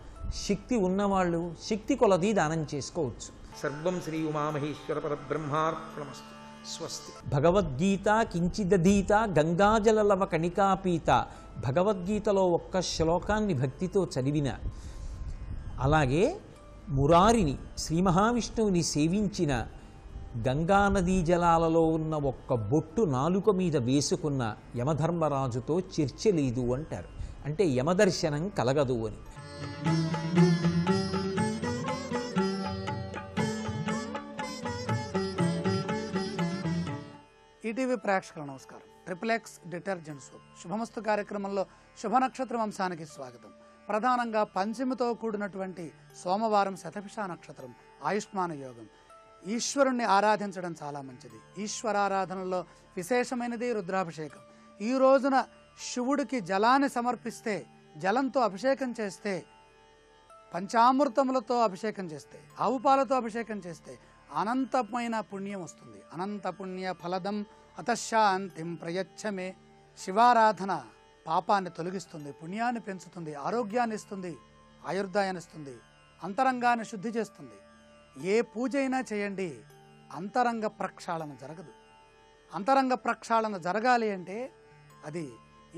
Speaker 2: శక్తి ఉన్నవాళ్ళు శక్తి కొలది దానం చేసుకోవచ్చు. సర్వం శ్రీ ఉమామహేశ్వర పరబ్రహ్మార్పణమస్తు. స్వస్తి. భగవద్గీత కించిదధీత గంగాజలలవ కణికాపీత. భగవద్గీతలో ఒక్క శ్లోకాన్ని భక్తితో చదివిన, అలాగే మురారిని శ్రీ మహావిష్ణువుని సేవించిన, గంగానదీ జలాలలో ఉన్న ఒక్క బొట్టు నాలుక మీద వేసుకున్న యమధర్మరాజుతో చర్చ లేదు అంటారు. అంటే యమదర్శనం కలగదు అని.
Speaker 3: ఈటీవీ ప్రేక్షకుల నమస్కారం. ట్రిపుల్ X డిటర్జెంట్ సోప్ శుభమస్తు కార్యక్రమంలో శుభనక్షత్ర వంశానికి స్వాగతం. ప్రధానంగా పంచమితో కూడినటువంటి సోమవారం శతభిష నక్షత్రం, ఆయుష్మాన యోగం. ఈశ్వరుణ్ణి ఆరాధించడం చాలా మంచిది. ఈశ్వరారాధనలో విశేషమైనది రుద్రాభిషేకం. ఈ రోజున శివుడికి జలాన్ని సమర్పిస్తే, జలంతో అభిషేకం చేస్తే, పంచామృతములతో అభిషేకం చేస్తే, ఆవు పాలతో అభిషేకం చేస్తే అనంతమైన పుణ్యం వస్తుంది. అనంత పుణ్య ఫలదం అతశాంతిం ప్రయచ్చమే. శివారాధన పాపాన్ని తొలగిస్తుంది, పుణ్యాన్ని పెంచుతుంది, ఆరోగ్యాన్ని ఇస్తుంది, ఆయుర్దాయాన్ని ఇస్తుంది, అంతరంగాన్ని శుద్ధి చేస్తుంది. ఏ పూజ అయినా చేయండి, అంతరంగ ప్రక్షాళన జరగదు. అంతరంగ ప్రక్షాళన జరగాలి అంటే అది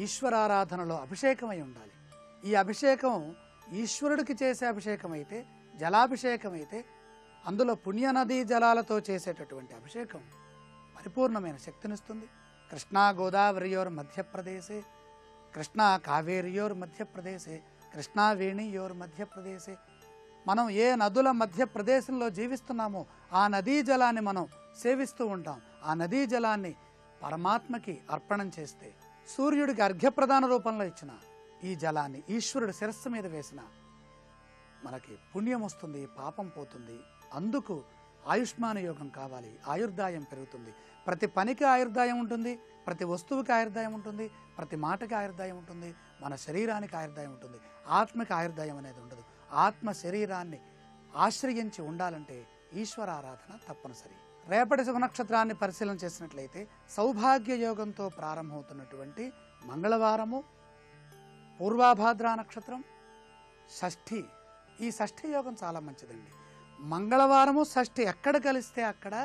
Speaker 3: ఈశ్వరారాధనలో అభిషేకమై ఉండాలి. ఈ అభిషేకం ఈశ్వరుడికి చేసే అభిషేకం అయితే, జలాభిషేకం అయితే, అందులో పుణ్యనదీ జలాలతో చేసేటటువంటి అభిషేకం పరిపూర్ణమైన శక్తినిస్తుంది. కృష్ణా గోదావరియోర్ మధ్యప్రదేశే, కృష్ణా కావేరియోర్ మధ్యప్రదేశే, కృష్ణా వేణియోర్ మధ్యప్రదేశే. మనం ఏ నదుల మధ్యప్రదేశంలో జీవిస్తున్నామో ఆ నదీ జలాన్ని మనం సేవిస్తూ ఉంటాం. ఆ నదీ జలాన్ని పరమాత్మకి అర్పణం చేస్తే, సూర్యుడికి అర్ఘ్యప్రదాన రూపంలో ఇచ్చిన ఈ జలాన్ని ఈశ్వరుడు శిరస్సు మీద వేసిన మనకి పుణ్యం వస్తుంది, పాపం పోతుంది. అందుకు ఆయుష్మాన యోగం కావాలి, ఆయుర్దాయం పెరుగుతుంది. ప్రతి పనికి ఆయుర్దాయం ఉంటుంది, ప్రతి వస్తువుకి ఆయుర్దాయం ఉంటుంది, ప్రతి మాటకి ఆయుర్దాయం ఉంటుంది, మన శరీరానికి ఆయుర్దాయం ఉంటుంది. ఆత్మకి ఆయుర్దాయం అనేది ఉండదు. ఆత్మ శరీరాన్ని ఆశ్రయించి ఉండాలంటే ఈశ్వరారాధన తప్పనిసరి. రేపటి శుభనక్షత్రాన్ని పరిశీలన చేసినట్లయితే సౌభాగ్య యోగంతో ప్రారంభమవుతున్నటువంటి మంగళవారము, పూర్వాభాద్ర నక్షత్రం, షష్ఠి. ఈ షష్ఠి యోగం చాలా మంచిదండి. మంగళవారము షష్ఠి ఎక్కడ కలిస్తే అక్కడ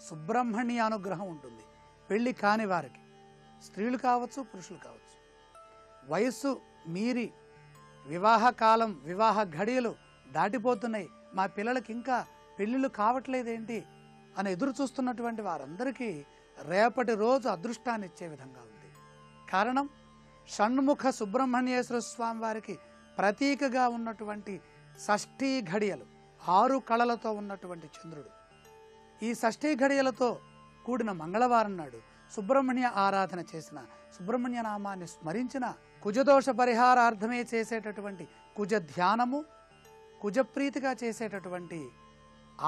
Speaker 3: సుబ్రహ్మణ్య అనుగ్రహం ఉంటుంది. పెళ్లి కాని వారికి, స్త్రీలు కావచ్చు, పురుషులు కావచ్చు, వయస్సు మీరి వివాహ కాలం, వివాహ ఘడియలు దాటిపోతున్నాయి, మా పిల్లలకి ఇంకా పెళ్ళిళ్ళు కావట్లేదేంటి అని ఎదురు చూస్తున్నటువంటి వారందరికీ రేపటి రోజు అదృష్టాన్ని ఇచ్చే విధంగా ఉంది. కారణం, షణ్ముఖ సుబ్రహ్మణ్యేశ్వర స్వామి వారికి ప్రతీకగా ఉన్నటువంటి షష్ఠీ ఘడియలు, 6 కళలతో ఉన్నటువంటి చంద్రుడు. ఈ షష్ఠీ ఘడియలతో కూడిన మంగళవారం నాడు సుబ్రహ్మణ్య ఆరాధన చేసిన, సుబ్రహ్మణ్య నామాన్ని స్మరించిన, కుజదోష పరిహారార్థమే చేసేటటువంటి కుజ ధ్యానము, కుజప్రీతిగా చేసేటటువంటి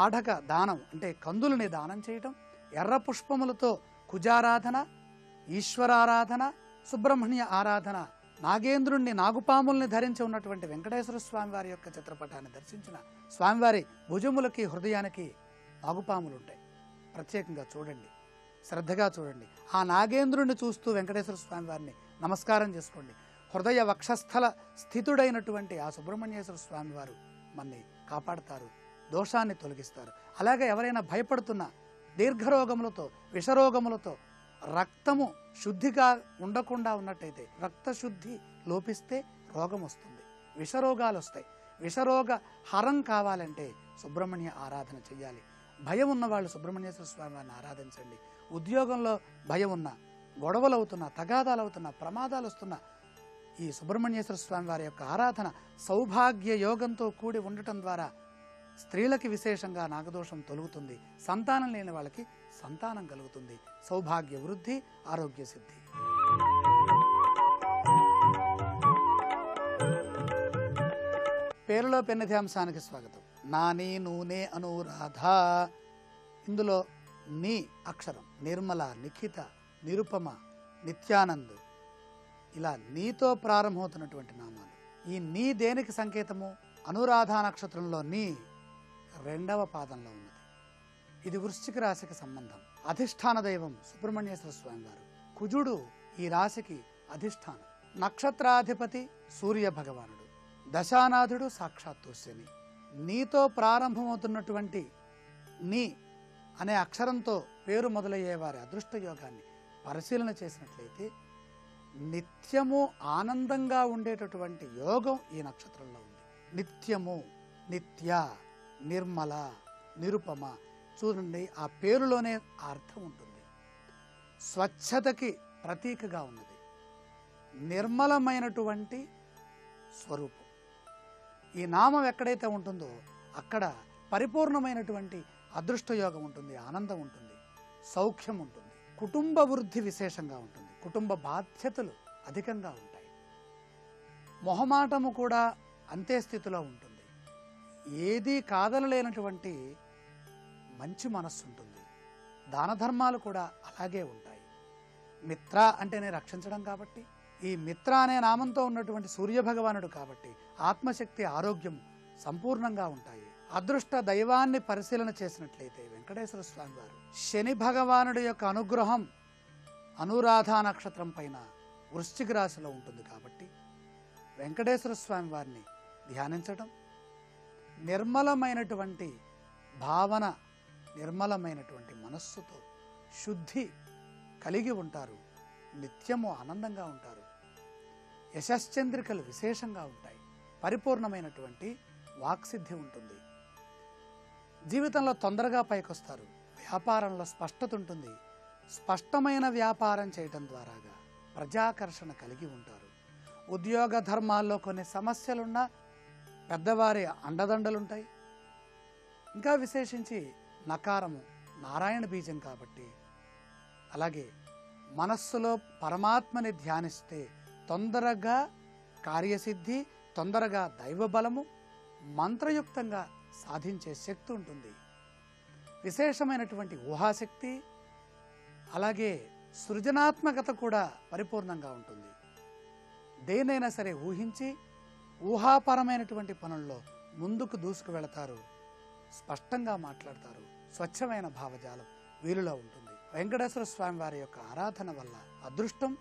Speaker 3: ఆఢక దానం అంటే కందులని దానం చేయటం, ఎర్ర పుష్పములతో కుజారాధన, ఈశ్వరారాధన, సుబ్రహ్మణ్య ఆరాధన, నాగేంద్రుణ్ణి నాగుపాముల్ని ధరించి ఉన్నటువంటి వెంకటేశ్వర స్వామివారి యొక్క చిత్రపటాన్ని దర్శించిన స్వామివారి భుజములకి హృదయానికి నాగుపాములు ఉంటాయి. ప్రత్యేకంగా చూడండి, శ్రద్ధగా చూడండి. ఆ నాగేంద్రుణ్ణి చూస్తూ వెంకటేశ్వర స్వామివారిని నమస్కారం చేసుకోండి. హృదయ వక్షస్థల స్థితుడైనటువంటి ఆ సుబ్రహ్మణ్యేశ్వర స్వామివారు మనని కాపాడతారు, దోషాన్ని తొలగిస్తారు. అలాగే ఎవరైనా భయపడుతున్న దీర్ఘరోగములతో, విషరోగములతో, రక్తము శుద్ధిగా ఉండకుండా ఉన్నట్టయితే, రక్తశుద్ధి లోపిస్తే రోగం వస్తుంది, విషరోగాలు వస్తాయి. విషరోగ హరం కావాలంటే సుబ్రహ్మణ్య ఆరాధన చెయ్యాలి. భయం ఉన్నవాళ్ళు సుబ్రహ్మణ్యేశ్వర స్వామి వారిని ఆరాధించండి. ఉద్యోగంలో భయం ఉన్నా, గొడవలు అవుతున్నా, తగాదాలు అవుతున్నా, ప్రమాదాలు వస్తున్నా ఈ సుబ్రహ్మణ్యేశ్వర స్వామి వారి యొక్క ఆరాధన సౌభాగ్య యోగంతో కూడి ఉండటం ద్వారా స్త్రీలకి విశేషంగా నాగదోషం తొలుగుతుంది, సంతానం లేని వాళ్ళకి సంతానం కలుగుతుంది, సౌభాగ్య వృద్ధి, ఆరోగ్య సిద్ధి. పేరులో పెన్నిధి అంశానికి స్వాగతం. నాని నూనె అనురాధ. ఇందులో నీ అక్షరం నిర్మల, నిఖిత, నిరుపమ, నిత్యానంద్ ఇలా నీతో ప్రారంభమవుతున్నటువంటి నామాలు. ఈ నీ దేనికి సంకేతము? అనురాధ నక్షత్రంలో నీ 2వ పాదంలో ఉన్నది. ఇది వృశ్చిక రాశికి సంబంధం. అధిష్టాన దైవం సుబ్రహ్మణ్యేశ్వర స్వామి వారు. కుజుడు ఈ రాశికి అధిష్టానం. నక్షత్రాధిపతి సూర్య భగవానుడు, దశానాథుడు సాక్షాత్తు శని. నీతో ప్రారంభమవుతున్నటువంటి నీ అనే అక్షరంతో పేరు మొదలయ్యే వారి అదృష్ట యోగాన్ని పరిశీలన చేసినట్లయితే నిత్యము ఆనందంగా ఉండేటటువంటి యోగం ఈ నక్షత్రంలో ఉంది. నిత్యము, నిత్య, నిర్మల, నిరుపమ. చూడండి, ఆ పేరులోనే అర్థం ఉంటుంది. స్వచ్ఛతకి ప్రతీకగా ఉన్నది, నిర్మలమైనటువంటి స్వరూపం. ఈ నామం ఎక్కడైతే ఉంటుందో అక్కడ పరిపూర్ణమైనటువంటి అదృష్టయోగం ఉంటుంది, ఆనందం ఉంటుంది, సౌఖ్యం ఉంటుంది, కుటుంబ వృద్ధి విశేషంగా ఉంటుంది, కుటుంబ బాధ్యతలు అధికంగా ఉంటాయి, మొహమాటము కూడా అంతే స్థితిలో ఉంటుంది, ఏదీ కాదనలేనటువంటి మంచి మనస్సు ఉంటుంది, దాన ధర్మాలు కూడా అలాగే ఉంటాయి. మిత్ర అంటేనే రక్షించడం కాబట్టి, ఈ మిత్ర అనే నామంతో ఉన్నటువంటి సూర్యభగవానుడు కాబట్టి ఆత్మశక్తి, ఆరోగ్యం సంపూర్ణంగా ఉంటాయి. అదృష్ట దైవాన్ని పరిశీలన చేసినట్లయితే వెంకటేశ్వర స్వామి వారు, శని భగవానుడి యొక్క అనుగ్రహం అనురాధ నక్షత్రం పైన వృశ్చిక రాశిలో ఉంటుంది కాబట్టి వెంకటేశ్వర స్వామి వారిని ధ్యానించడం, నిర్మలమైనటువంటి భావన, నిర్మలమైనటువంటి మనస్సుతో శుద్ధి కలిగి ఉంటారు, నిత్యము ఆనందంగా ఉంటారు, యశశ్చంద్రికలు విశేషంగా ఉంటాయి, పరిపూర్ణమైనటువంటి వాక్సిద్ధి ఉంటుంది, జీవితంలో తొందరగా పైకొస్తారు, వ్యాపారంలో స్పష్టత ఉంటుంది, స్పష్టమైన వ్యాపారం చేయటం ద్వారాగా ప్రజాకర్షణ కలిగి ఉంటారు, ఉద్యోగ ధర్మాల్లో కొన్ని సమస్యలున్నా పెద్దవారి అండదండలుంటాయి, ఇంకా విశేషించి నకారము నారాయణ బీజం కాబట్టి, అలాగే మనస్సులో పరమాత్మని ధ్యానిస్తే తొందరగా కార్యసిద్ధి, తొందరగా దైవబలము, మంత్రయుక్తంగా సాధించే శక్తి ఉంటుంది, విశేషమైనటువంటి ఊహాశక్తి, అలాగే సృజనాత్మకత కూడా పరిపూర్ణంగా ఉంటుంది. దేనైనా సరే ఊహించి ఊహాపరమైనటువంటి పనుల్లో ముందుకు దూసుకు వెళతారు, స్పష్టంగా మాట్లాడతారు, స్వచ్ఛమైన భావజాలం వీరిలో ఉంటుంది. వెంకటేశ్వర స్వామి వారి యొక్క ఆరాధన వల్ల అదృష్టం,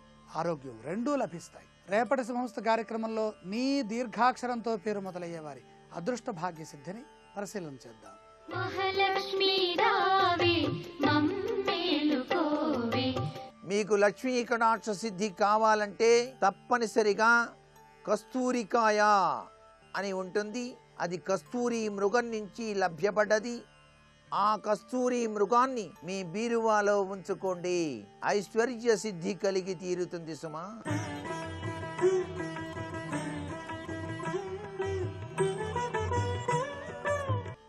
Speaker 3: ఆరోగ్యం రెండూ లభిస్తాయి. రేపటి శుభమస్తు కార్యక్రమంలో నీ దీర్ఘాక్షరంతో పేరు మొదలయ్యే వారి అదృష్ట భాగ్య సిద్ధిని పరిశీలన చేద్దాం.
Speaker 4: మీకు లక్ష్మీ కటాక్ష సిద్ధి కావాలంటే తప్పనిసరిగా కస్తూరికాయ అని ఉంటుంది. అది కస్తూరి మృగం నుంచి లభ్యపడ్డది. ఆ కస్తూరి మృగాన్ని మీ బీరువాలో ఉంచుకోండి, ఐశ్వర్య సిద్ధి కలిగి తీరుతుంది సుమా.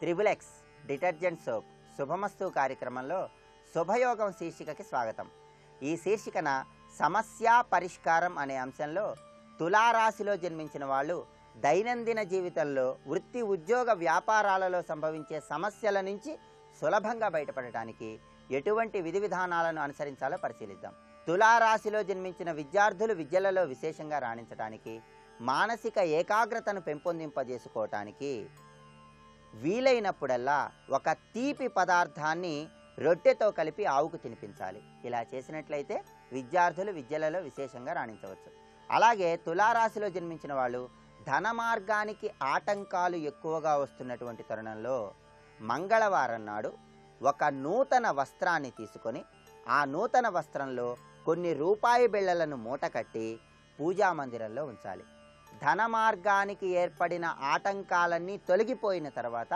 Speaker 5: త్రిబులెక్స్ డిటర్జెంట్ సోప్ శుభమస్తు కార్యక్రమంలో శుభయోగం శీర్షికకి స్వాగతం. ఈ శీర్షికన సమస్య పరిష్కారం అనే అంశంలో తులారాశిలో జన్మించిన వాళ్ళు దైనందిన జీవితంలో వృత్తి ఉద్యోగ వ్యాపారాలలో సంభవించే సమస్యల నుంచి సులభంగా బయటపడటానికి ఎటువంటి విధి విధానాలను అనుసరించాలో పరిశీలిద్దాం. తులారాశిలో జన్మించిన విద్యార్థులు విద్యలలో విశేషంగా రాణించడానికి, మానసిక ఏకాగ్రతను పెంపొందింపజేసుకోవటానికి వీలైనప్పుడల్లా ఒక తీపి పదార్థాన్ని రొట్టెతో కలిపి ఆవుకు తినిపించాలి. ఇలా చేసినట్లయితే విద్యార్థులు విద్యలలో విశేషంగా రాణించవచ్చు. అలాగే తులారాశిలో జన్మించిన వాళ్ళు ధన మార్గానికి ఆటంకాలు ఎక్కువగా వస్తున్నటువంటి తరుణంలో మంగళవారం నాడు ఒక నూతన వస్త్రాన్ని తీసుకొని ఆ నూతన వస్త్రంలో కొన్ని రూపాయి బిళ్ళలను మూట కట్టి పూజా మందిరంలో ఉంచాలి. ధన మార్గానికి ఏర్పడిన ఆటంకాలన్నీ తొలగిపోయిన తర్వాత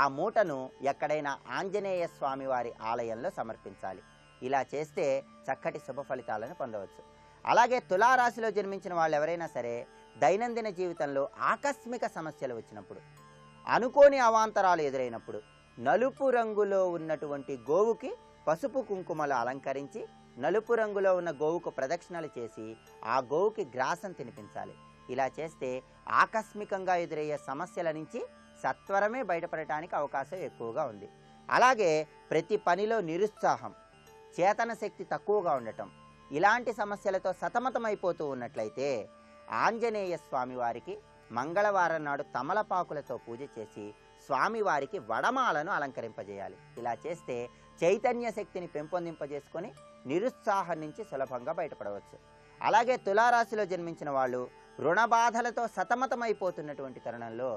Speaker 5: ఆ మూటను ఎక్కడైనా ఆంజనేయ స్వామి వారి ఆలయంలో సమర్పించాలి. ఇలా చేస్తే చక్కటి శుభ ఫలితాలను పొందవచ్చు. అలాగే తులారాశిలో జన్మించిన వాళ్ళు ఎవరైనా సరే దైనందిన జీవితంలో ఆకస్మిక సమస్యలు వచ్చినప్పుడు, అనుకోని అవాంతరాలు ఎదురైనప్పుడు నలుపు రంగులో ఉన్నటువంటి గోవుకి పసుపు కుంకుమలు అలంకరించి నలుపు రంగులో ఉన్న గోవుకు ప్రదక్షిణలు చేసి ఆ గోవుకి గ్రాసం తినిపించాలి. ఇలా చేస్తే ఆకస్మికంగా ఎదురయ్యే సమస్యల నుంచి సత్వరమే బయటపడటానికి అవకాశం ఎక్కువగా ఉంది. అలాగే ప్రతి పనిలో నిరుత్సాహం, చేతన శక్తి తక్కువగా ఉండటం, ఇలాంటి సమస్యలతో సతమతమైపోతూ ఉన్నట్లయితే ఆంజనేయ స్వామి వారికి మంగళవారం నాడు తమలపాకులతో పూజ చేసి స్వామివారికి వడమాలను అలంకరింపజేయాలి. ఇలా చేస్తే చైతన్య శక్తిని పెంపొందింపజేసుకొని నిరుత్సాహం నుంచి సులభంగా బయటపడవచ్చు. అలాగే తులారాశిలో జన్మించిన వాళ్ళు రుణబాధలతో సతమతమైపోతున్నటువంటి తరుణంలో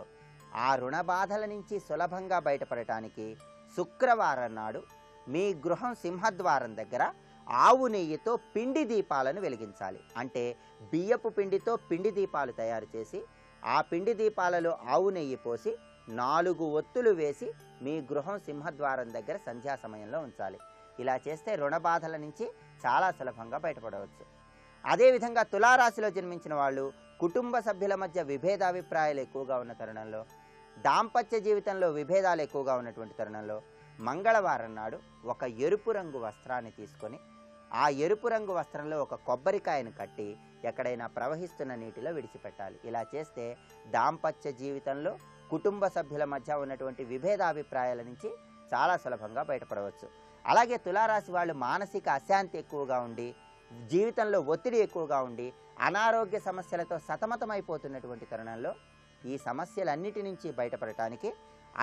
Speaker 5: ఆ రుణబాధల నుంచి సులభంగా బయటపడటానికి శుక్రవారం నాడు మీ గృహం సింహద్వారం దగ్గర ఆవు నెయ్యితో పిండి దీపాలను వెలిగించాలి. అంటే బియ్యపు పిండితో పిండి దీపాలు తయారు చేసి ఆ పిండి దీపాలలో ఆవు నెయ్యి పోసి 4 ఒత్తులు వేసి మీ గృహం సింహద్వారం దగ్గర సంధ్యా సమయంలో ఉంచాలి. ఇలా చేస్తే రుణబాధల నుంచి చాలా సులభంగా బయటపడవచ్చు. అదేవిధంగా తులారాశిలో జన్మించిన వాళ్ళు కుటుంబ సభ్యుల మధ్య విభేదాభిప్రాయాలు ఎక్కువగా ఉన్న తరుణంలో, దాంపత్య జీవితంలో విభేదాలు ఎక్కువగా ఉన్నటువంటి తరుణంలో మంగళవారం నాడు ఒక ఎరుపు రంగు వస్త్రాన్ని తీసుకొని ఆ ఎరుపు రంగు వస్త్రంలో ఒక కొబ్బరికాయను కట్టి ఎక్కడైనా ప్రవహిస్తున్న నీటిలో విడిచిపెట్టాలి. ఇలా చేస్తే దాంపత్య జీవితంలో కుటుంబ సభ్యుల మధ్య ఉన్నటువంటి విభేదాభిప్రాయాల నుంచి చాలా సులభంగా బయటపడవచ్చు. అలాగే తులారాశి వాళ్ళు మానసిక అశాంతి ఎక్కువగా ఉండి, జీవితంలో ఒత్తిడి ఎక్కువగా ఉండి, అనారోగ్య సమస్యలతో సతమతమైపోతున్నటువంటి తరుణంలో ఈ సమస్యలన్నిటి నుంచి బయటపడటానికి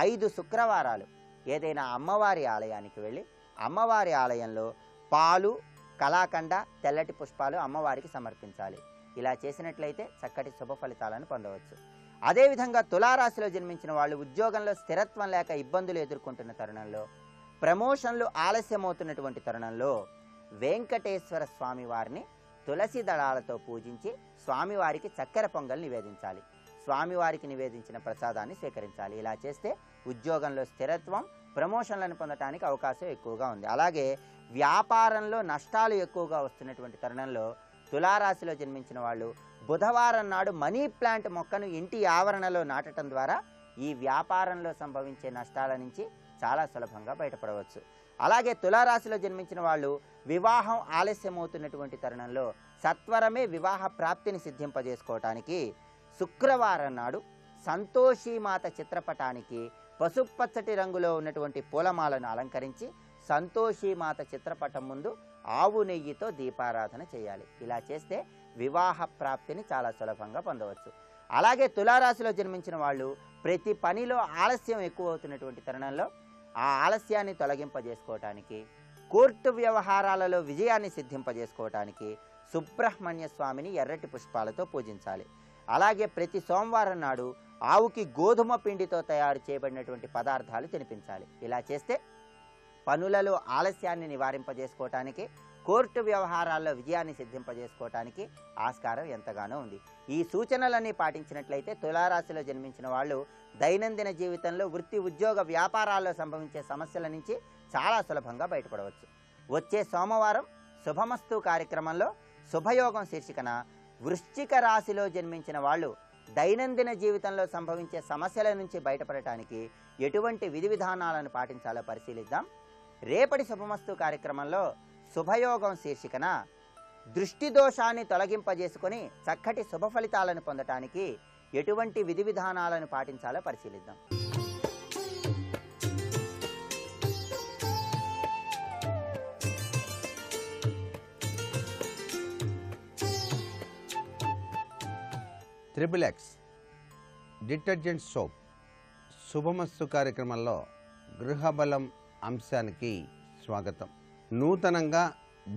Speaker 5: 5 శుక్రవారాలు ఏదైనా అమ్మవారి ఆలయానికి వెళ్ళి అమ్మవారి ఆలయంలో పాలు, కలాకండ, తెల్లటి పుష్పాలు అమ్మవారికి సమర్పించాలి. ఇలా చేసినట్లయితే చక్కటి శుభ ఫలితాలను పొందవచ్చు. అదేవిధంగా తులారాశిలో జన్మించిన వాళ్ళు ఉద్యోగంలో స్థిరత్వం లేక ఇబ్బందులు ఎదుర్కొంటున్న తరుణంలో, ప్రమోషన్లు ఆలస్యమవుతున్నటువంటి తరుణంలో వెంకటేశ్వర స్వామి వారిని తులసి దళాలతో పూజించి స్వామివారికి చక్కెర పొంగల్ నివేదించాలి. స్వామివారికి నివేదించిన ప్రసాదాన్ని స్వీకరించాలి. ఇలా చేస్తే ఉద్యోగంలో స్థిరత్వం, ప్రమోషన్లను పొందటానికి అవకాశం ఎక్కువగా ఉంది. అలాగే వ్యాపారంలో నష్టాలు ఎక్కువగా వస్తున్నటువంటి తరుణంలో తులారాశిలో జన్మించిన వాళ్ళు బుధవారం నాడు మనీ ప్లాంట్ మొక్కను ఇంటి ఆవరణలో నాటడం ద్వారా ఈ వ్యాపారంలో సంభవించే నష్టాల నుంచి చాలా సులభంగా బయటపడవచ్చు. అలాగే తులారాశిలో జన్మించిన వాళ్ళు వివాహం ఆలస్యమవుతున్నటువంటి తరుణంలో సత్వరమే వివాహ ప్రాప్తిని సిద్ధింపజేసుకోవటానికి శుక్రవారం నాడు సంతోషీమాత చిత్రపటానికి పసుపచ్చటి రంగులో ఉన్నటువంటి పూలమాలను అలంకరించి సంతోషీమాత చిత్రపటం ముందు ఆవు నెయ్యితో దీపారాధన చేయాలి. ఇలా చేస్తే వివాహ ప్రాప్తిని చాలా సులభంగా పొందవచ్చు. అలాగే తులారాశిలో జన్మించిన వాళ్ళు ప్రతి పనిలో ఆలస్యం ఎక్కువ అవుతున్నటువంటి తరుణంలో ఆ ఆలస్యాన్ని తొలగింపజేసుకోవటానికి, కోర్టు వ్యవహారాలలో విజయాన్ని సిద్ధింపజేసుకోవటానికి సుబ్రహ్మణ్య స్వామిని ఎర్రటి పుష్పాలతో పూజించాలి. అలాగే ప్రతి సోమవారం నాడు ఆవుకి గోధుమ పిండితో తయారు చేయబడినటువంటి పదార్థాలు తినిపించాలి. ఇలా చేస్తే పనులలో ఆలస్యాన్ని నివారింపజేసుకోవటానికి, కోర్టు వ్యవహారాల్లో విజయాన్ని సిద్ధింపజేసుకోవటానికి ఆస్కారం ఎంతగానో ఉంది. ఈ సూచనలన్నీ పాటించినట్లయితే తులారాశిలో జన్మించిన వాళ్ళు దైనందిన జీవితంలో వృత్తి, ఉద్యోగ, వ్యాపారాల్లో సంభవించే సమస్యల నుంచి చాలా సులభంగా బయటపడవచ్చు. వచ్చే సోమవారం శుభమస్తు కార్యక్రమంలో శుభయోగం శీర్షికన వృశ్చిక రాశిలో జన్మించిన వాళ్ళు దైనందిన జీవితంలో సంభవించే సమస్యల నుంచి బయటపడటానికి ఎటువంటి విధి విధానాలను పాటించాలో పరిశీలిద్దాం. రేపటి శుభమస్తు కార్యక్రమంలో శుభయోగం శీర్షికన దృష్టి దోషాన్ని తొలగింపజేసుకొని చక్కటి శుభ ఫలితాలను పొందటానికి ఎటువంటి విధి విధానాలను పాటించాలో పరిశీలిద్దాం.
Speaker 6: ట్రిపుల్ ఎక్స్ డిటర్జెంట్ సోప్ శుభమస్తు కార్యక్రమంలో గృహబలం అంశానికి స్వాగతం. నూతనంగా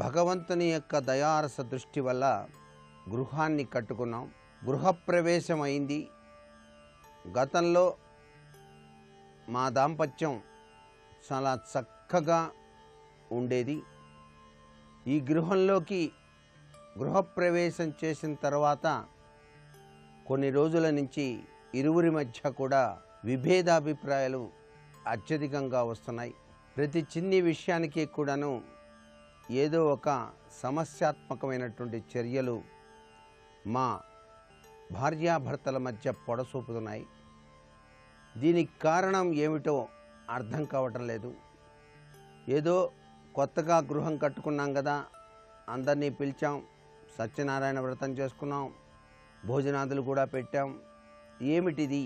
Speaker 6: భగవంతుని యొక్క దయారస దృష్టి వల్ల గృహాన్ని కట్టుకున్నాం, గృహప్రవేశం అయింది. గతంలో మా దాంపత్యం చాలా చక్కగా ఉండేది. ఈ గృహంలోకి గృహప్రవేశం చేసిన తర్వాత కొన్ని రోజుల నుంచి ఇరువురి మధ్య కూడా విభేదాభిప్రాయాలు అత్యధికంగా వస్తున్నాయి. ప్రతి చిన్ని విషయానికి కూడాను ఏదో ఒక సమస్యాత్మకమైనటువంటి చర్యలు మా భార్యాభర్తల మధ్య పొడసూపుతున్నాయి. దీనికి కారణం ఏమిటో అర్థం కావటం లేదు. ఏదో కొత్తగా గృహం కట్టుకున్నాం కదా, అందరినీ పిలిచాం, సత్యనారాయణ వ్రతం చేసుకున్నాం, భోజనాదులు కూడా పెట్టాం, ఏమిటిది,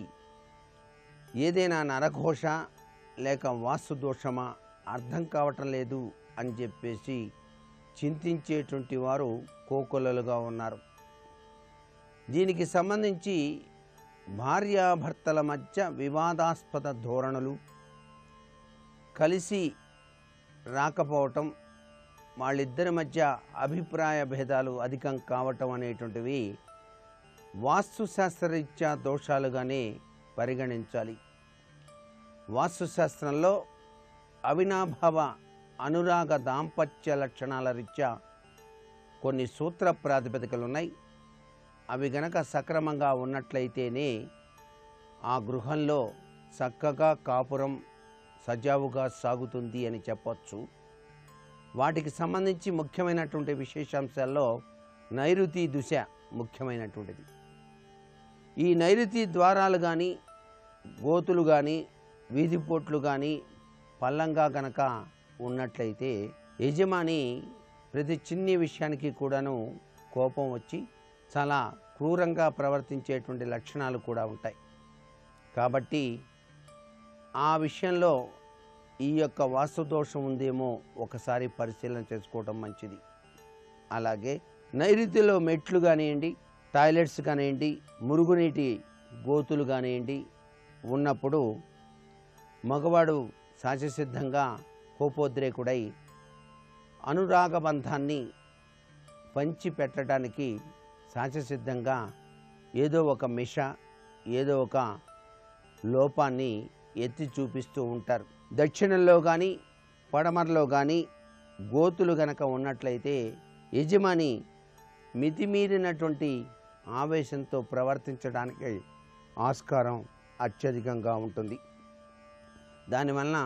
Speaker 6: ఏదైనా నరఘోష లేక వాస్తు దోషమా అర్థం కావటం లేదు అని చెప్పేసి చింతించేటువంటి వారు కోకొల్లలుగా ఉన్నారు. దీనికి సంబంధించి భార్యాభర్తల మధ్య వివాదాస్పద ధోరణులు, కలిసి రాకపోవటం, వాళ్ళిద్దరి మధ్య అభిప్రాయ భేదాలు అధికం కావటం అనేటువంటివి వాస్తుశాస్త్రరీత్యా దోషాలుగానే పరిగణించాలి. వాస్తుశాస్త్రంలో అవినాభావ అనురాగ దాంపత్య లక్షణాల రీత్యా కొన్ని సూత్ర ప్రాతిపదికలు ఉన్నాయి. అవి గనక సక్రమంగా ఉన్నట్లయితేనే ఆ గృహంలో చక్కగా కాపురం సజావుగా సాగుతుంది అని చెప్పవచ్చు. వాటికి సంబంధించి ముఖ్యమైనటువంటి విశేషాంశాల్లో నైరుతి దిశ ముఖ్యమైనటువంటిది. ఈ నైరుతి ద్వారాలు కానీ, గోతులు కానీ, వీధిపోట్లు కానీ పల్లంగా గనక ఉన్నట్లయితే యజమాని ప్రతి చిన్ని విషయానికి కూడాను కోపం వచ్చి చాలా క్రూరంగా ప్రవర్తించేటువంటి లక్షణాలు కూడా ఉంటాయి. కాబట్టి ఆ విషయంలో ఈ యొక్క వాస్తుదోషం ఉందేమో ఒకసారి పరిశీలన చేసుకోవటం మంచిది. అలాగే నైరుతిలో మెట్లు కానివ్వండి, టాయిలెట్స్ కానివ్వండి, మురుగునీటి గోతులు కానివ్వండి ఉన్నప్పుడు మగవాడు సహజసిద్ధంగా కోపోద్రేకుడై అనురాగబంధాన్ని పంచిపెట్టడానికి సహజసిద్ధంగా ఏదో ఒక మిష, ఏదో ఒక లోపాన్ని ఎత్తి చూపిస్తూ ఉంటారు. దక్షిణంలో కానీ పడమరలో కానీ గోతులు గనక ఉన్నట్లయితే యజమాని మితిమీరినటువంటి ఆవేశంతో ప్రవర్తించడానికి ఆస్కారం అత్యధికంగా ఉంటుంది. దానివల్ల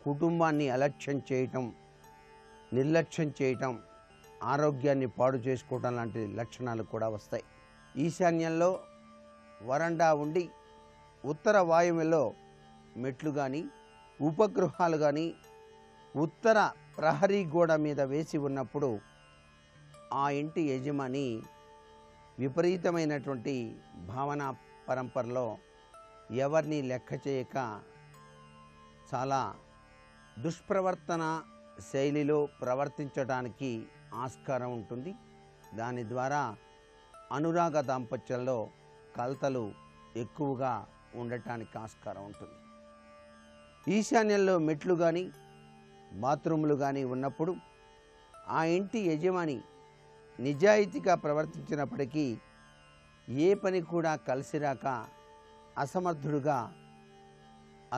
Speaker 6: కుటుంబాన్ని అలక్ష్యం చేయటం, నిర్లక్ష్యం చేయటం, ఆరోగ్యాన్ని పాడు చేసుకోవటం లాంటి లక్షణాలు కూడా వస్తాయి. ఈశాన్యంలో వరండా ఉండి ఉత్తర వాయువ్యంలో మెట్లు కానీ, ఉపగృహాలు కానీ ఉత్తర ప్రహరీ గోడ మీద వేసి ఉన్నప్పుడు ఆ ఇంటి యజమాని విపరీతమైనటువంటి భావన పరంపరలో ఎవరిని లెక్క చేయక చాలా దుష్ప్రవర్తన శైలిలో ప్రవర్తించడానికి ఆస్కారం ఉంటుంది. దాని ద్వారా అనురాగ దాంపత్యంలో కలతలు ఎక్కువగా ఉండటానికి ఆస్కారం ఉంటుంది. ఈశాన్యంలో మెట్లు కానీ, బాత్రూములు కానీ ఉన్నప్పుడు ఆ ఇంటి యజమాని నిజాయితీగా ప్రవర్తించినప్పటికీ ఏ పని కూడా కలిసి రాక అసమర్థుడుగా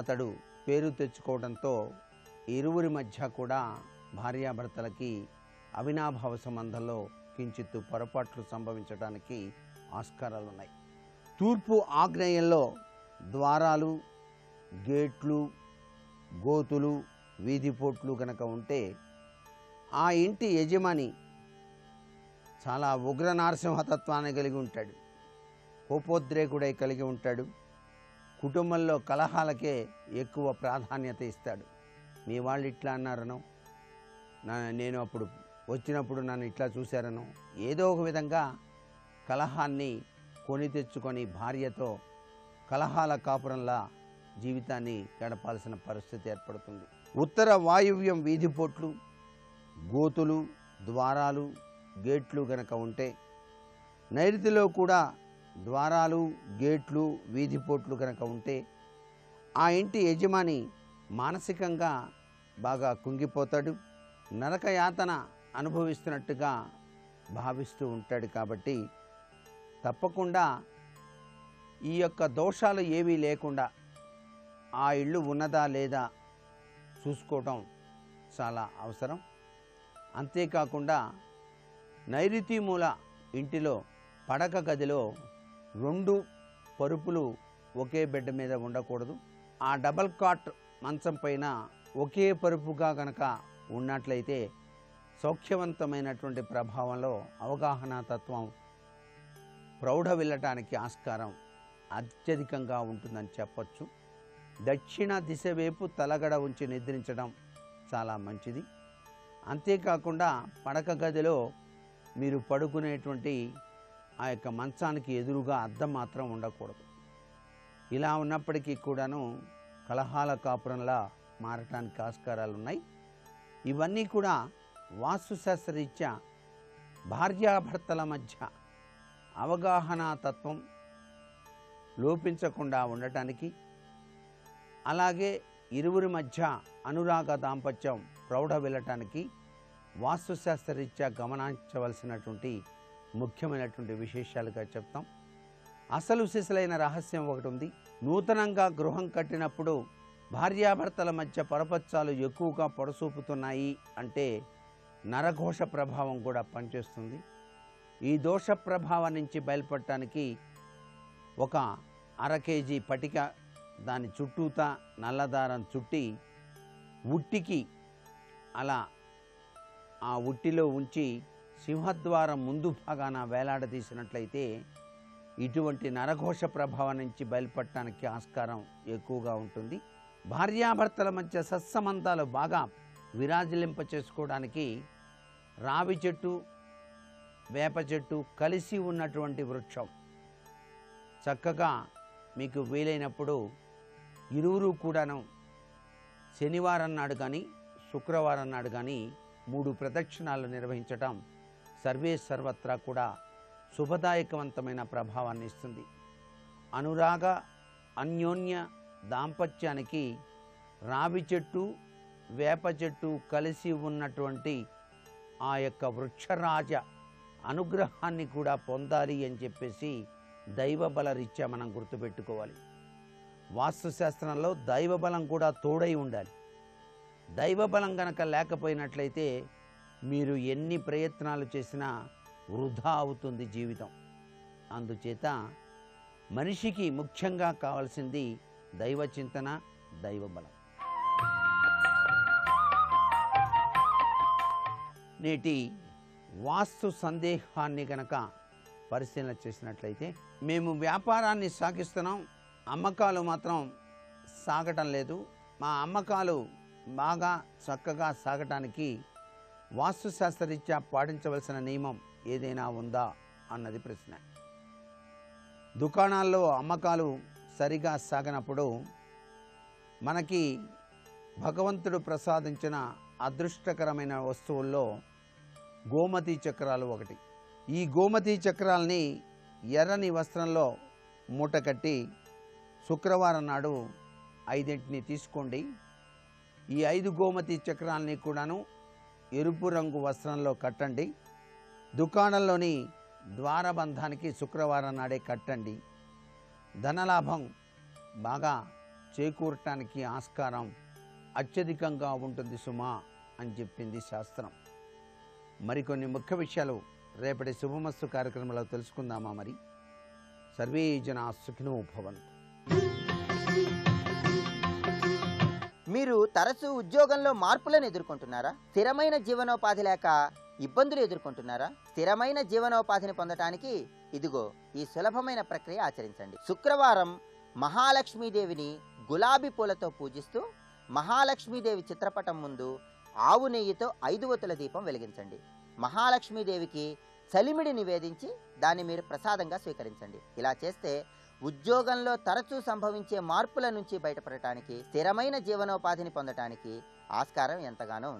Speaker 6: అతడు పేరు తెచ్చుకోవడంతో ఇరువురి మధ్య కూడా భార్యాభర్తలకి అవినాభావ సంబంధంలో కించిత్తు పొరపాట్లు సంభవించడానికి ఆస్కారాలు ఉన్నాయి. తూర్పు ఆగ్నేయంలో ద్వారాలు, గేట్లు, గోతులు, వీధిపోట్లు కనుక ఉంటే ఆ ఇంటి యజమాని చాలా ఉగ్ర నారసింహతత్వాన్ని కలిగి ఉంటాడు, కోపోద్రేకుడై కలిగి ఉంటాడు. కుటుంబంలో కలహాలకే ఎక్కువ ప్రాధాన్యత ఇస్తాడు. మీ వాళ్ళు ఇట్లా అన్నారనో, నేను అప్పుడు వచ్చినప్పుడు నన్ను ఇట్లా చూశారనో, ఏదో ఒక విధంగా కలహాన్ని, కొని తెచ్చుకొని భార్యతో కలహాల కాపురంలా జీవితాన్ని గడపాల్సిన పరిస్థితి ఏర్పడుతుంది. ఉత్తర వాయువ్యం వీధిపోట్లు, గోతులు, ద్వారాలు, గేట్లు గనక ఉంటే, నైరుతిలో కూడా ద్వారాలు, గేట్లు, వీధిపోట్లు గనక ఉంటే ఆ ఇంటి యజమాని మానసికంగా బాగా కుంగిపోతాడు, నరకయాతన అనుభవిస్తున్నట్టుగా భావిస్తూ ఉంటాడు. కాబట్టి తప్పకుండా ఈ యొక్క దోషాలు ఏవీ లేకుండా ఆ ఇల్లు ఉన్నదా లేదా చూసుకోవటం చాలా అవసరం. అంతేకాకుండా నైరుతి మూల ఇంటిలో పడక గదిలో 2 పరుపులు ఒకే బెడ్ మీద ఉండకూడదు. ఆ డబల్ కాట్ మంచం పైన ఒకే పరుపుగా గనక ఉన్నట్లయితే సౌఖ్యవంతమైనటువంటి ప్రభావంలో అవగాహన తత్వం ప్రౌఢ వెళ్ళటానికి ఆస్కారం అత్యధికంగా ఉంటుందని చెప్పచ్చు. దక్షిణ దిశ వైపు తలగడ ఉంచి నిద్రించడం చాలా మంచిది. అంతేకాకుండా పడక గదిలో మీరు పడుకునేటువంటి ఆ యొక్క మంచానికి ఎదురుగా అద్దం మాత్రం ఉండకూడదు. ఇలా ఉన్నప్పటికీ కూడాను కలహాల కాపురంలా మారటానికి ఆస్కారాలు ఉన్నాయి. ఇవన్నీ కూడా వాస్తుశాస్త్రరీత్యా భార్యాభర్తల మధ్య అవగాహన తత్వం లోపించకుండా ఉండటానికి, అలాగే ఇరువురి మధ్య అనురాగ దాంపత్యం ప్రౌఢ వెళ్ళటానికి వాస్తుశాస్త్రరీత్యా గమనించవలసినటువంటి ముఖ్యమైనటువంటి విశేషాలుగా చెప్తాం. అసలు సిసలైన రహస్యం ఒకటి ఉంది. నూతనంగా గృహం కట్టినప్పుడు భార్యాభర్తల మధ్య పరపచ్చాలు ఎక్కువగా పొడసూపుతున్నాయి అంటే నరఘోష ప్రభావం కూడా పనిచేస్తుంది. ఈ దోష ప్రభావం నుంచి బయలుపడటానికి ఒక 1/2 కేజీ పటిక దాని చుట్టూతా నల్లదారం చుట్టి ఉట్టికి అలా ఆ ఉట్టిలో ఉంచి సింహద్వారం ముందు భాగాన వేలాడదీసినట్లయితే ఇటువంటి నరఘోష ప్రభావం నుంచి బయలుపడటానికి ఆస్కారం ఎక్కువగా ఉంటుంది. భార్యాభర్తల మధ్య సత్సంబంధాలు బాగా విరాజిలింప చేసుకోవడానికి రావి చెట్టు, వేప చెట్టు కలిసి ఉన్నటువంటి వృక్షం చక్కగా మీకు వీలైనప్పుడు ఇరువురు కూడాను శనివారం నాడు కానీ శుక్రవారం నాడు కానీ 3 ప్రదక్షిణాలు నిర్వహించటం సర్వే సర్వత్రా కూడా శుభదాయకవంతమైన ప్రభావాన్ని ఇస్తుంది. అనురాగ అన్యోన్య దాంపత్యానికి రావి చెట్టు, వేప చెట్టు కలిసి ఉన్నటువంటి ఆ యొక్క వృక్షరాజ అనుగ్రహాన్ని కూడా పొందాలి అని చెప్పేసి దైవబల రీత్యా మనం గుర్తుపెట్టుకోవాలి. వాస్తుశాస్త్రంలో దైవబలం కూడా తోడై ఉండాలి. దైవబలం గనక లేకపోయినట్లయితే మీరు ఎన్ని ప్రయత్నాలు చేసినా వృధా అవుతుంది జీవితం. అందుచేత మనిషికి ముఖ్యంగా కావాల్సింది దైవ చింతన, దైవబలం. నేటి వాస్తు సందేహాన్ని గనక పరిశీలన చేసినట్లయితే, మేము వ్యాపారాన్ని సాగిస్తున్నాం, అమ్మకాలు మాత్రం సాగటం లేదు, మా అమ్మకాలు బాగా చక్కగా సాగటానికి వాస్తుశాస్త్రరీత్యా పాటించవలసిన నియమం ఏదైనా ఉందా అన్నది ప్రశ్న. దుకాణాల్లో అమ్మకాలు సరిగా సాగనప్పుడు మనకి భగవంతుడు ప్రసాదించిన అదృష్టకరమైన వస్తువుల్లో గోమతి చక్రాలు ఒకటి. ఈ గోమతి చక్రాలని ఎర్రని వస్త్రంలో మూట కట్టి శుక్రవారం నాడు 5 తీసుకోండి. ఈ 5 గోమతి చక్రాలని కూడాను ఎరుపు రంగు వస్త్రంలో కట్టండి. దుకాణంలోని ద్వారబంధానికి శుక్రవారం నాడే కట్టండి. ధనలాభం బాగా చేకూరటానికి ఆస్కారం అత్యధికంగా ఉంటుంది సుమా అని చెప్పింది శాస్త్రం. మరికొన్ని ముఖ్య విషయాలు రేపటి శుభమస్తు కార్యక్రమంలో తెలుసుకుందామా? మరి సర్వే జనా సుఖినో భవంతు.
Speaker 5: మీరు తరచూ ఉద్యోగంలో మార్పులను ఎదుర్కొంటున్నారా? స్థిరమైన జీవనోపాధి లేక ఇబ్బందులు ఎదుర్కొంటున్నారా? స్థిరమైన జీవనోపాధిని పొందటానికి ఇదిగో ఈ సులభమైన ప్రక్రియ ఆచరించండి. శుక్రవారం మహాలక్ష్మీదేవిని గులాబీ పూలతో పూజిస్తూ మహాలక్ష్మీదేవి చిత్రపటం ముందు ఆవు నెయ్యితో 5 ఒత్తుల దీపం వెలిగించండి. మహాలక్ష్మీదేవికి చలిమిడి నివేదించి దాన్ని మీరు ప్రసాదంగా స్వీకరించండి. ఇలా చేస్తే ఉద్యోగంలో తరచూ సంభవించే మార్పుల నుంచి బయటపడటానికి, స్థిరమైన జీవనోపాధిని పొందటానికి ఆస్కారం ఎంతగానో ఉంది.